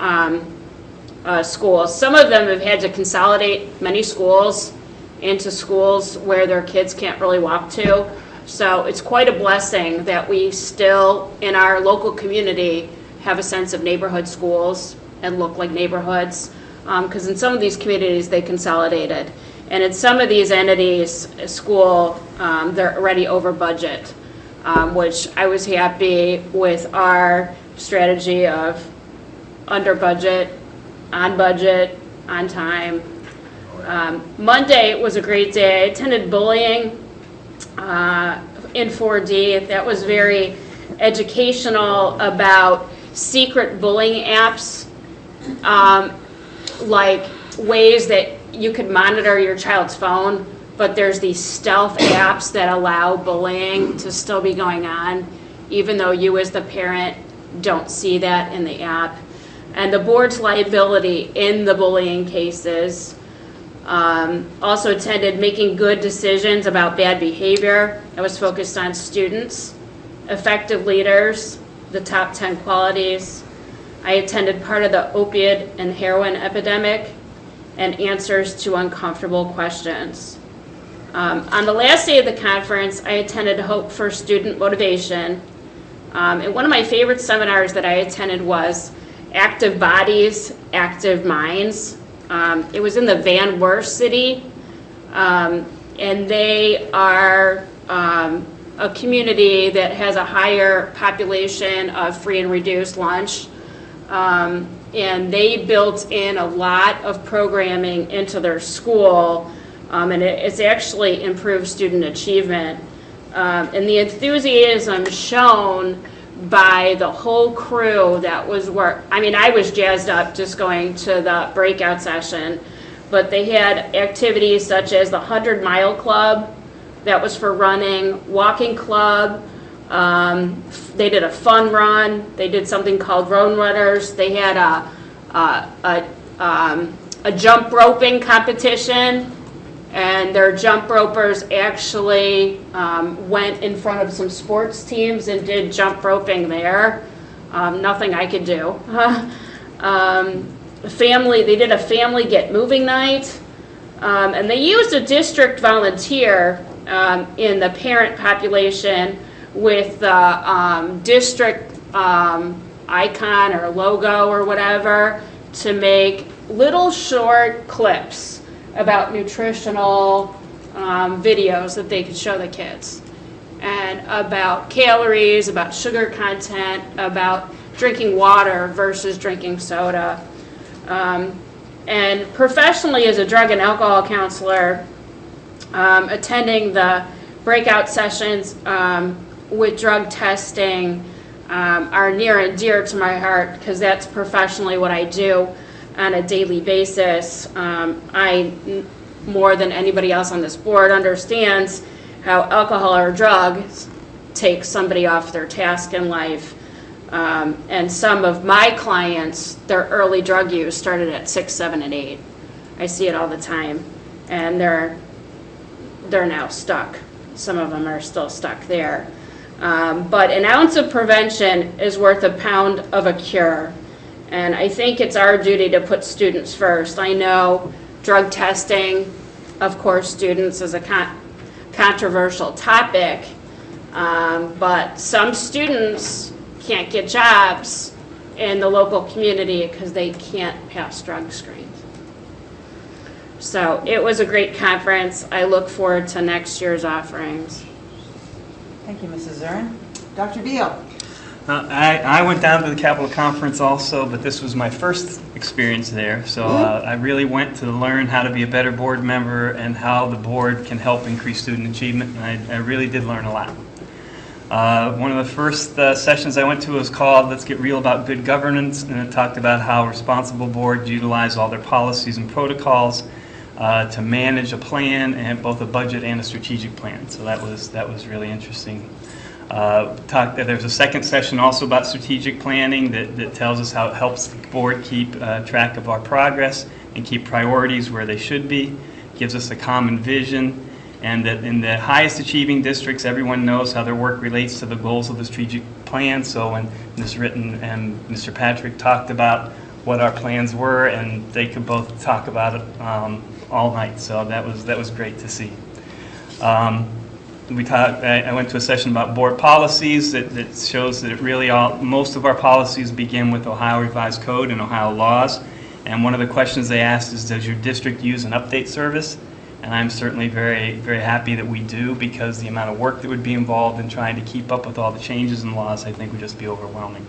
schools. Some of them have had to consolidate many schools into schools where their kids can't really walk to. So it's quite a blessing that we still, in our local community, have a sense of neighborhood schools and look like neighborhoods. Because in some of these communities, they consolidated. And in some of these entities, school, they're already over budget, which I was happy with our strategy of under budget, on time. Monday was a great day. I attended bullying in 4D. That was very educational about secret bullying apps, like ways that you could monitor your child's phone, but there's these stealth apps that allow bullying to still be going on, even though you as the parent don't see that in the app. And the board's liability in the bullying cases. Also attended making good decisions about bad behavior. I was focused on students, effective leaders, the top 10 qualities. I attended part of the opiate and heroin epidemic and answers to uncomfortable questions. On the last day of the conference, I attended Hope for Student Motivation, And one of my favorite seminars that I attended was Active Bodies, Active Minds. It was in the Van Wert city, and they are a community that has a higher population of free and reduced lunch. And they built in a lot of programming into their school, and it's actually improved student achievement. And the enthusiasm shown by the whole crew that was I was jazzed up just going to the breakout session, but they had activities such as the 100-mile club that was for running, walking club, they did a fun run, they did something called Road Runners, they had a jump roping competition, and their jump ropers actually went in front of some sports teams and did jump roping there. Nothing I could do. They did a family get moving night, and they used a district volunteer in the parent population with the district icon or logo or whatever to make little short clips about nutritional videos that they could show the kids, and about calories, about sugar content, about drinking water versus drinking soda. And professionally as a drug and alcohol counselor, attending the breakout sessions with drug testing are near and dear to my heart, because that's professionally what I do on a daily basis. I, more than anybody else on this board, understands how alcohol or drugs take somebody off their task in life. And some of my clients, their early drug use started at 6, 7, and 8. I see it all the time, and they're now stuck. Some of them are still stuck there. But an ounce of prevention is worth a pound of a cure. And I think it's our duty to put students first. I know drug testing, of course, students is a controversial topic, but some students can't get jobs in the local community because they can't pass drug screens. So it was a great conference. I look forward to next year's offerings. Thank you, Mrs. Zern. Dr. Beal. I went down to the Capitol Conference also, but this was my first experience there. So I really went to learn how to be a better board member and how the board can help increase student achievement. And I really did learn a lot. One of the first sessions I went to was called Let's Get Real About Good Governance, and it talked about how responsible boards utilize all their policies and protocols to manage a plan, and both a budget and a strategic plan. So that was really interesting. There's a second session also about strategic planning that tells us how it helps the board keep track of our progress and keep priorities where they should be, gives us a common vision, and that in the highest achieving districts, everyone knows how their work relates to the goals of the strategic plan. So when Ms. Ritten and Mr. Patrick talked about what our plans were, and they could both talk about it all night. So that was great to see. I went to a session about board policies that shows that most of our policies begin with Ohio Revised Code and Ohio laws. And one of the questions they asked is, does your district use an update service? And I'm certainly very, very happy that we do, because the amount of work that would be involved in trying to keep up with all the changes in laws, I think, would just be overwhelming.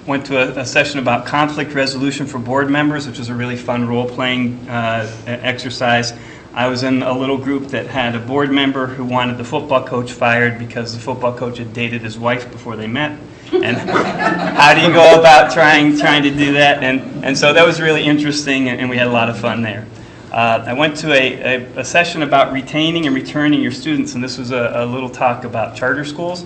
Went to a session about conflict resolution for board members, which was a really fun role-playing exercise. I was in a little group that had a board member who wanted the football coach fired because the football coach had dated his wife before they met. And how do you go about trying to do that? And so that was really interesting, and we had a lot of fun there. I went to a session about retaining and returning your students, and this was a little talk about charter schools.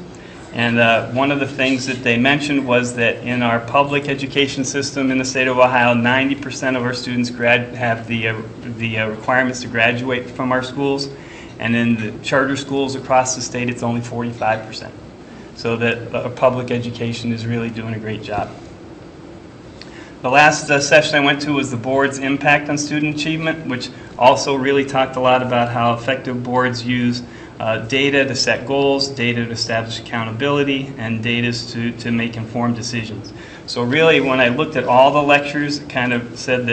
And one of the things that they mentioned was that in our public education system in the state of Ohio, 90% of our students have the requirements to graduate from our schools. And in the charter schools across the state, it's only 45%. So that public education is really doing a great job. The last session I went to was the board's impact on student achievement, which Also really talked a lot about how effective boards use data to set goals, data to establish accountability, and data to make informed decisions. So really, when I looked at all the lectures, it kind of said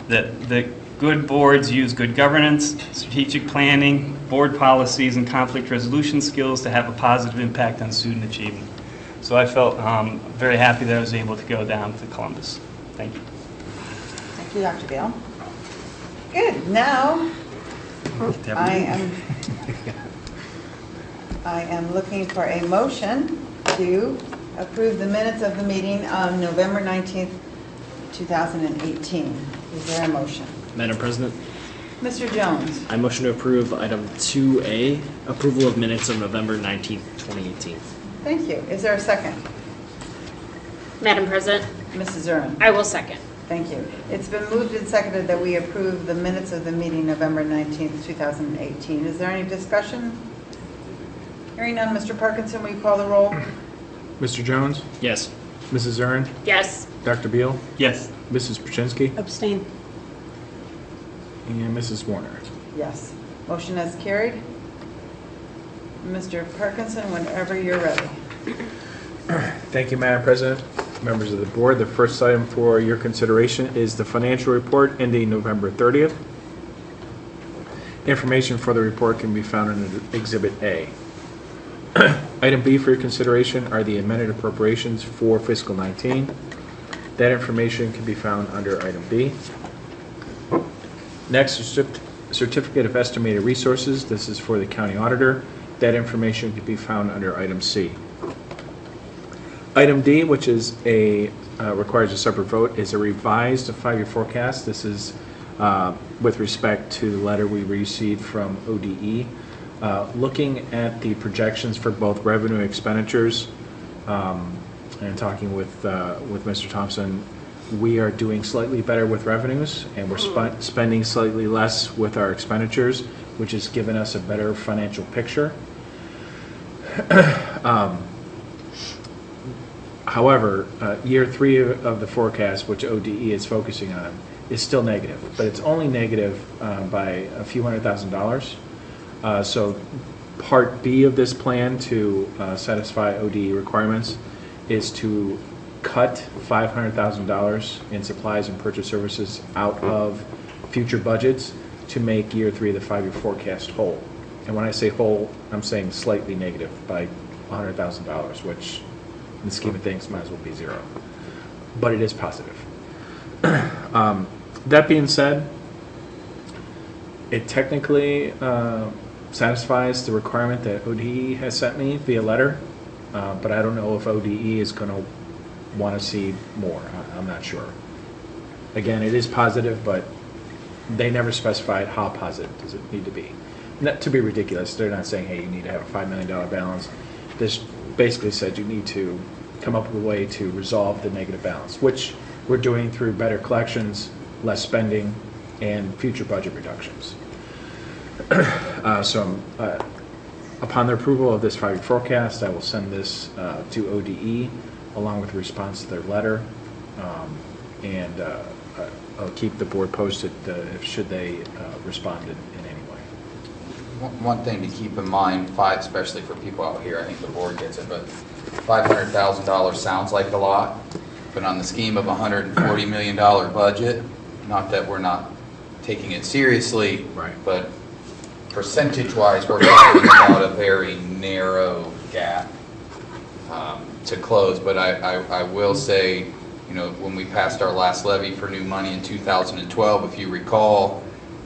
that good boards use good governance, strategic planning, board policies, and conflict resolution skills to have a positive impact on student achievement. So I felt very happy that I was able to go down to Columbus. Thank you. Thank you, Dr. Beal. Good. Now, I am looking for a motion to approve the minutes of the meeting on November 19th, 2018. Is there a motion? Madam President, Mr. Jones. I motion to approve item 2A, approval of minutes of November 19th, 2018. Thank you. Is there a second? Madam President, Mrs. Zerman. I will second. Thank you. It's been moved and seconded that we approve the minutes of the meeting November 19th, 2018. Is there any discussion? Hearing none, Mr. Parkinson, will you call the roll? Mr. Jones? Yes. Mrs. Zern? Yes. Dr. Beal? Yes. Mrs. Pruczynski? Abstain. And Mrs. Warner? Yes. Motion is carried. Mr. Parkinson, whenever you're ready. Thank you, Madam President. Members of the board, the first item for your consideration is the financial report ending November 30th. Information for the report can be found in Exhibit A. Item B for your consideration are the amended appropriations for fiscal 19. That information can be found under item B. Next, certificate of estimated resources. This is for the county auditor. That information can be found under item C. Item D, which is requires a separate vote, is a revised 5-year forecast. This is with respect to the letter we received from ODE. Looking at the projections for both revenue and expenditures, and talking with Mr. Thompson, we are doing slightly better with revenues, and we're spending slightly less with our expenditures, which has given us a better financial picture. However, year 3 of the forecast, which ODE is focusing on, is still negative, but it's only negative by a few $100,000. So part B of this plan to satisfy ODE requirements is to cut $500,000 in supplies and purchase services out of future budgets to make year 3 of the 5-year forecast whole. And when I say whole, I'm saying slightly negative by $100,000, which in the scheme of things might as well be zero. But it is positive. That being said, it technically satisfies the requirement that ODE has sent me via letter, but I don't know if ODE is going to want to see more. I'm not sure. Again, it is positive, but they never specified how positive does it need to be. Not to be ridiculous, they're not saying, hey, you need to have a $5 million balance. This basically said you need to come up with a way to resolve the negative balance, which we're doing through better collections, less spending, and future budget reductions. Upon the approval of this 5-year forecast, I will send this to ODE along with a response to their letter, and I'll keep the board posted should they respond in any way. One thing to keep in mind, especially for people out here, I think the board gets it, but $500,000 sounds like a lot, but on the scheme of a $140 million budget, not that we're not taking it seriously, right, but percentage-wise, we're talking about a very narrow gap to close. But I will say, you know, when we passed our last levy for new money in 2012, if you recall,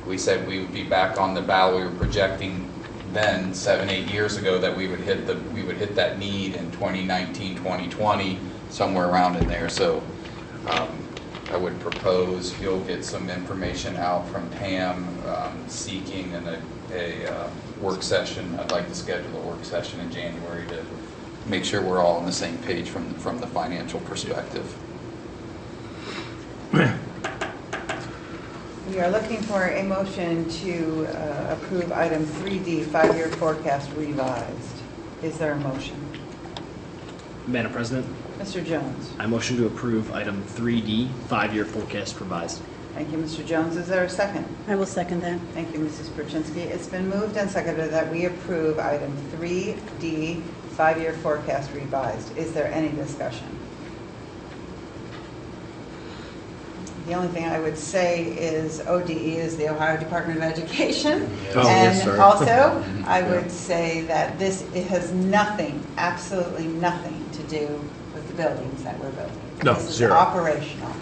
we said we would be back on the ballot. We were projecting then 7-8 years ago that we would hit that need in 2019, 2020, somewhere around in there. So I would propose you'll get some information out from Pam seeking a work session. I'd like to schedule a work session in January to make sure we're all on the same page from the financial perspective. We are looking for a motion to approve item 3D, 5-year forecast revised. Is there a motion? Madam President, Mr. Jones. I motion to approve item 3D, 5-year forecast revised. Thank you, Mr. Jones. Is there a second? I will second that. Thank you, Mrs. Perchinsky. It's been moved and seconded that we approve item 3D, 5-year forecast revised. Is there any discussion? The only thing I would say is ODE is the Ohio Department of Education. Oh, yes, And sorry. also, I would say that it has nothing, absolutely nothing to do with the buildings that we're building. No, This is zero. operational.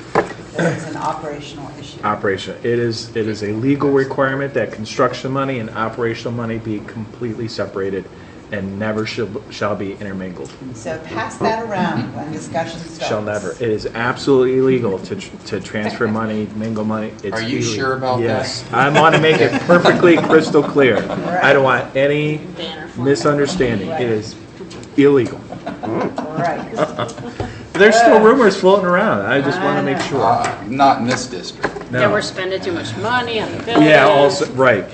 This is an operational issue. Operation. It is a legal requirement that construction money and operational money be completely separated and never shall be intermingled. So pass that around when discussion starts. Shall never. It is absolutely illegal to transfer money, mingle money. It's Are you illegal. sure about yes. that? I want to make it perfectly crystal clear. I don't want any Banner for misunderstanding. It is illegal. Right. There's still rumors floating around. I just want to make sure. Not in this district. No. That we're spending too much money on the building. Yeah, also, right.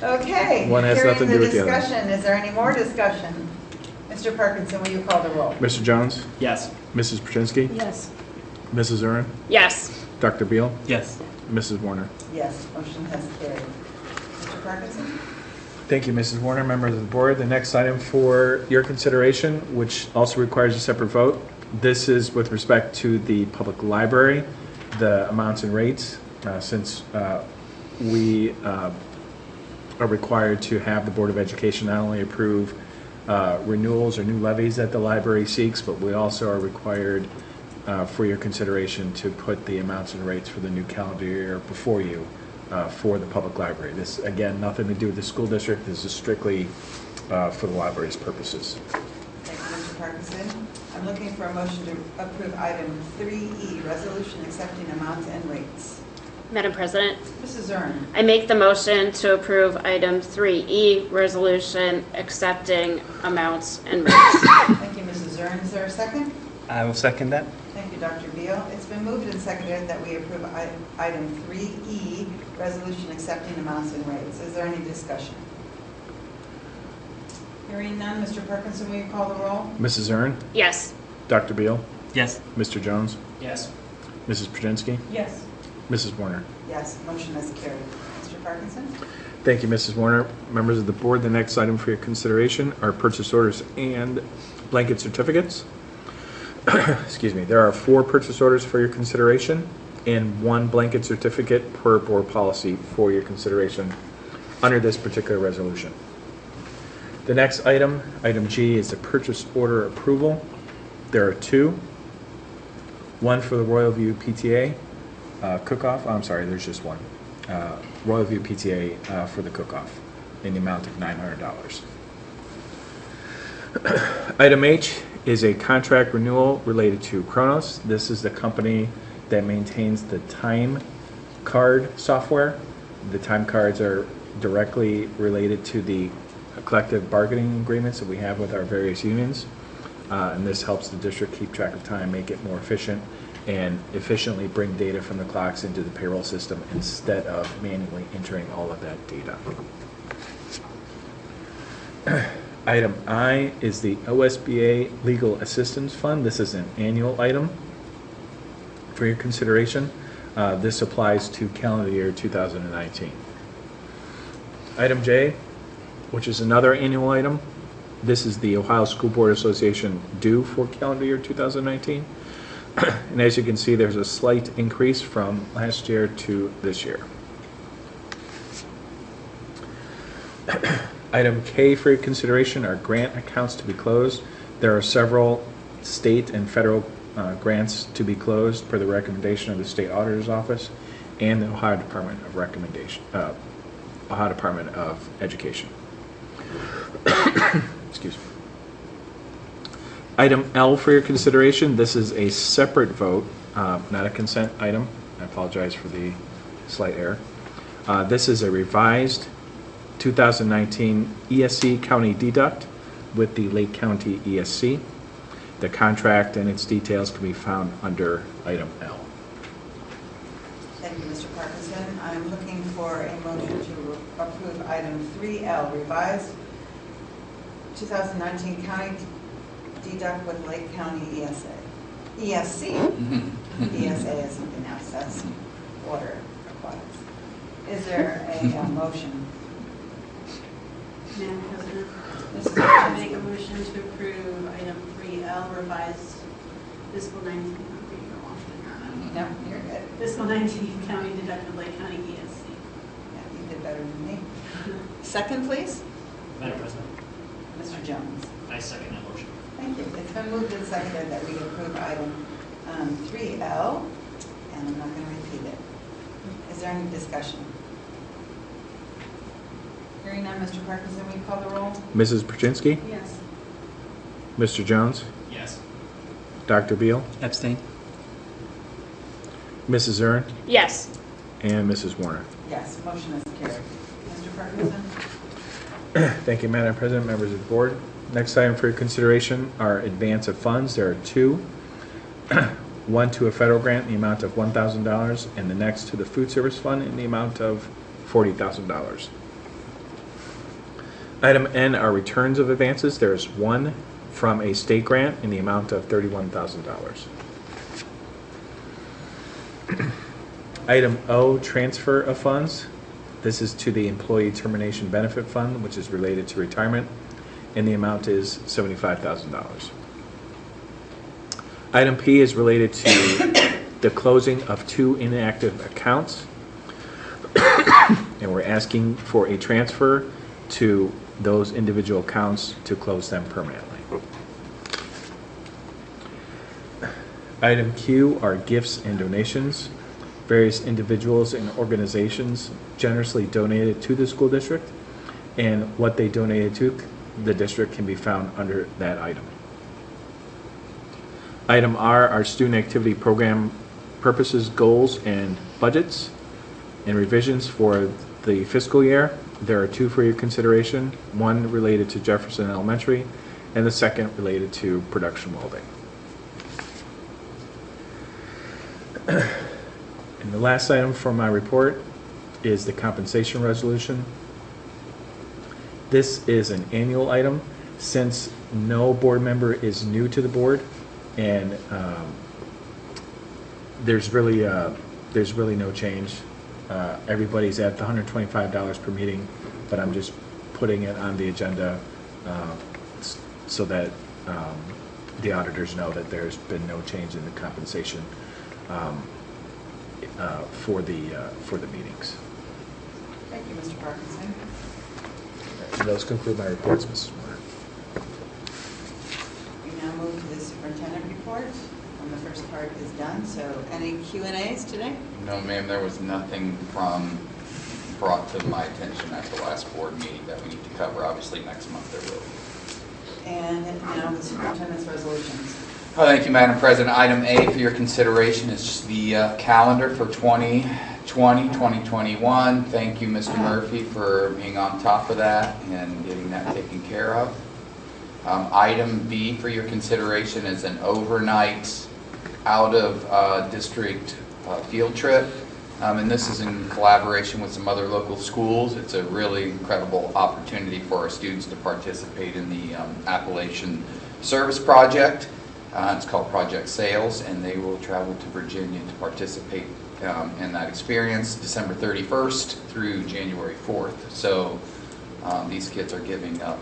Okay. One has Hearing nothing to do with the other. discussion, is there any more discussion? Mr. Parkinson, will you call the roll? Mr. Jones? Yes. Mrs. Perchinsky? Yes. Mrs. Uren? Yes. Dr. Beal? Yes. Mrs. Warner? Yes, motion has carried. Mr. Parkinson? Thank you, Mrs. Warner, members of the board. The next item for your consideration, which also requires a separate vote, this is with respect to the public library, the amounts and rates, since we are required to have the Board of Education not only approve renewals or new levies that the library seeks, but we also are required for your consideration to put the amounts and rates for the new calendar year before you for the public library. This, again, nothing to do with the school district. This is strictly for the library's purposes. Thank you, Mr. Parkinson. I'm looking for a motion to approve item 3E, resolution accepting amounts and rates. Madam President, Mrs. Zern. I make the motion to approve item 3E, resolution accepting amounts and rates. Thank you, Mrs. Zern. Is there a second? I will second that. Thank you, Dr. Beal. It's been moved and seconded that we approve item 3E, resolution accepting amounts and rates. Is there any discussion? Hearing none, Mr. Parkinson, will you call the roll? Mrs. Uren? Yes. Dr. Beal? Yes. Mr. Jones? Yes. Mrs. Perchinsky? Yes. Mrs. Warner? Yes, motion is carried. Mr. Parkinson? Thank you, Mrs. Warner. Members of the board, the next item for your consideration are purchase orders and blanket certificates. Excuse me. There are 4 purchase orders for your consideration and 1 blanket certificate per board policy for your consideration under this particular resolution. The next item, item G, is the purchase order approval. There are 2. One for the Royal View PTA cook-off. I'm sorry, there's just 1. Royal View PTA for the cook-off in the amount of $900. Item H is a contract renewal related to Kronos. This is the company that maintains the time card software. The time cards are directly related to the collective bargaining agreements that we have with our various unions. And this helps the district keep track of time, make it more efficient, and efficiently bring data from the clocks into the payroll system instead of manually entering all of that data. Item I is the OSBA Legal Assistance Fund. This is an annual item for your consideration. This applies to calendar year 2019. Item J, which is another annual item. This is the Ohio School Board Association due for calendar year 2019. And as you can see, there's a slight increase from last year to this year. Item K for your consideration are grant accounts to be closed. There are several state and federal grants to be closed per the recommendation of the State Auditor's Office and the Ohio Department of Education. Excuse me. Item L for your consideration. This is a separate vote, not a consent item. I apologize for the slight error. This is a revised 2019 ESC county deduct with the Lake County ESC. The contract and its details can be found under item L. Thank you, Mr. Parkinson. I'm looking for a motion to approve item 3L, revised 2019 county deduct with Lake County ESA. ESC? ESA is something else. That's water aquatics. Is there a motion? Madam President, Mrs. I make a motion to approve item 3L revised fiscal 19. No, you're good. Fiscal 19 county deductible Lake County ESC. Yeah, you did better than me. Second, please. Madam President, Mr. Jones. I second that motion. Thank you. It's been moved and seconded that we approve item 3L, and I'm not going to repeat it. Is there any discussion? Hearing none, Mr. Parkinson, will you call the roll? Mrs. Brzezinski, Yes. Mr. Jones, Yes. Dr. Beal, Abstain? Mrs. Zern, Yes. and Mrs. Warner. Yes, motion is carried. Mr. Parkinson? Thank you, Madam President, members of the board. Next item for your consideration are advance of funds. There are two. One to a federal grant in the amount of $1,000, and the next to the food service fund in the amount of $40,000. Item N are returns of advances. There is one from a state grant in the amount of $31,000. Item O, transfer of funds. This is to the Employee Termination Benefit Fund, which is related to retirement, and the amount is $75,000. Item P is related to the closing of two inactive accounts, and we're asking for a transfer to those individual accounts to close them permanently. Item Q are gifts and donations. Various individuals and organizations generously donated to the school district, and what they donated to the district can be found under that item. Item R are student activity program purposes, goals, and budgets and revisions for the fiscal year. There are two for your consideration, one related to Jefferson Elementary and the second related to production welding. And the last item for my report is the compensation resolution. This is an annual item. Since no board member is new to the board, and there's really no change. Everybody's at the $125 per meeting, but I'm just putting it on the agenda so that the auditors know that there's been no change in the compensation for the meetings. Thank you, Mr. Parkinson. And those conclude my reports, Mrs. Warner. We now move to the superintendent report. And the first part is done, so any Q&As today? No, ma'am, there was nothing brought to my attention at the last board meeting that we need to cover. Obviously, next month there will be. And now the superintendent's resolutions. Oh, thank you, Madam President. Item A for your consideration is just the calendar for 2020-2021. Thank you, Mr. Murphy, for being on top of that and getting that taken care of. Item B for your consideration is an overnight out-of-district field trip. And this is in collaboration with some other local schools. It's a really incredible opportunity for our students to participate in the Appalachian Service Project. It's called Project Sales, and they will travel to Virginia to participate in that experience December 31st through January 4th. So these kids are giving up,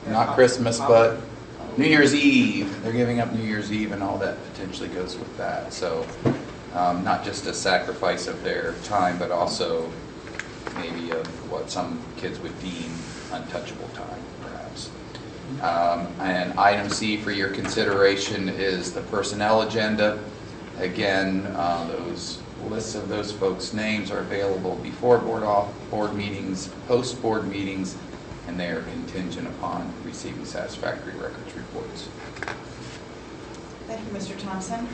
not Christmas, but New Year's Eve. They're giving up New Year's Eve and all that potentially goes with that. So not just a sacrifice of their time, but also maybe of what some kids would deem untouchable time, perhaps. And item C for your consideration is the personnel agenda. Again, those lists of those folks' names are available before board meetings, post board meetings, and they are contingent upon receiving satisfactory records reports. Thank you, Mr. Thompson.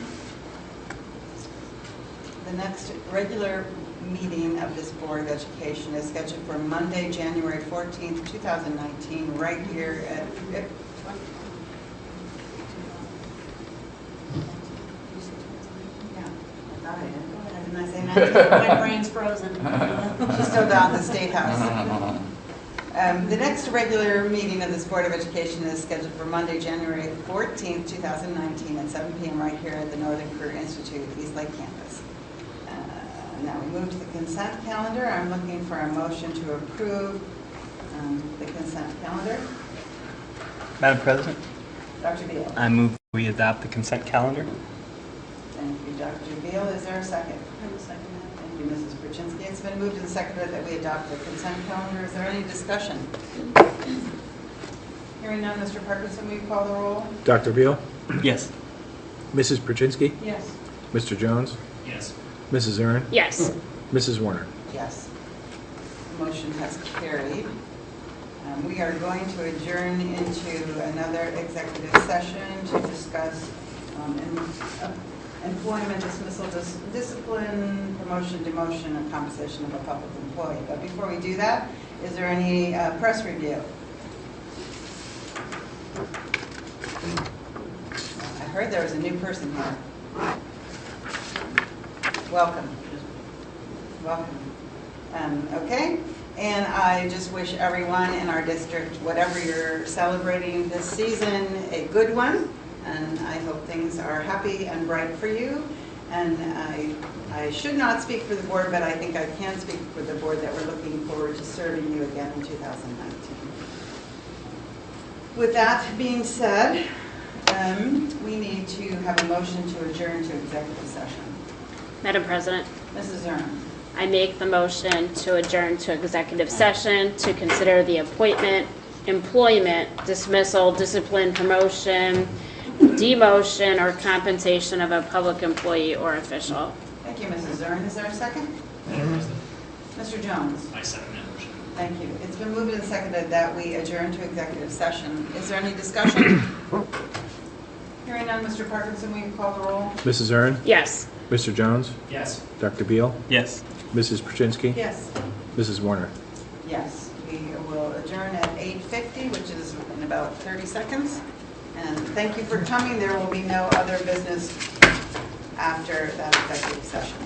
The next regular meeting of this Board of Education is scheduled for Monday, January 14th, 2019, right here at... Yeah, I thought I did. Didn't I say 19? My brain's frozen. She's still down at the State House. The next regular meeting of this Board of Education is scheduled for Monday, January 14th, 2019 at 7 p.m. right here at the Northern Career Institute, East Lake Campus. Now we move to the consent calendar. I'm looking for a motion to approve the consent calendar. Madam President, Dr. Beal. I move we adopt the consent calendar. Thank you, Dr. Beal. Is there a second? I will second that. Thank you, Mrs. Brzezinski. It's been moved and seconded that we adopt the consent calendar. Is there any discussion? Hearing none, Mr. Parkinson, will you call the roll? Dr. Beal? Yes. Mrs. Brzezinski? Yes. Mr. Jones? Yes. Mrs. Aaron? Yes. Mrs. Warner? Yes. The motion has carried. We are going to adjourn into another executive session to discuss employment, dismissal, discipline, promotion, demotion, and compensation of a public employee. But before we do that, is there any press review? I heard there was a new person here. Welcome. Welcome. Okay, and I just wish everyone in our district, whatever you're celebrating this season, a good one. And I hope things are happy and bright for you. And I should not speak for the board, but I think I can speak for the board that we're looking forward to serving you again in 2019. With that being said, we need to have a motion to adjourn to executive session. Madam President, Mrs. Aaron. I make the motion to adjourn to executive session to consider the appointment, employment, dismissal, discipline, promotion, demotion, or compensation of a public employee or official. Thank you, Mrs. Aaron. Is there a second? Mr. Jones. I second that motion. Thank you. It's been moved and seconded that we adjourn to executive session. Is there any discussion? Hearing none, Mr. Parkinson, will you call the roll? Mrs. Aaron? Yes. Mr. Jones? Yes. Dr. Beal? Yes. Mrs. Brzezinski? Yes. Mrs. Warner? Yes. We will adjourn at 8:50, which is in about 30 seconds. And thank you for coming. There will be no other business after that executive session.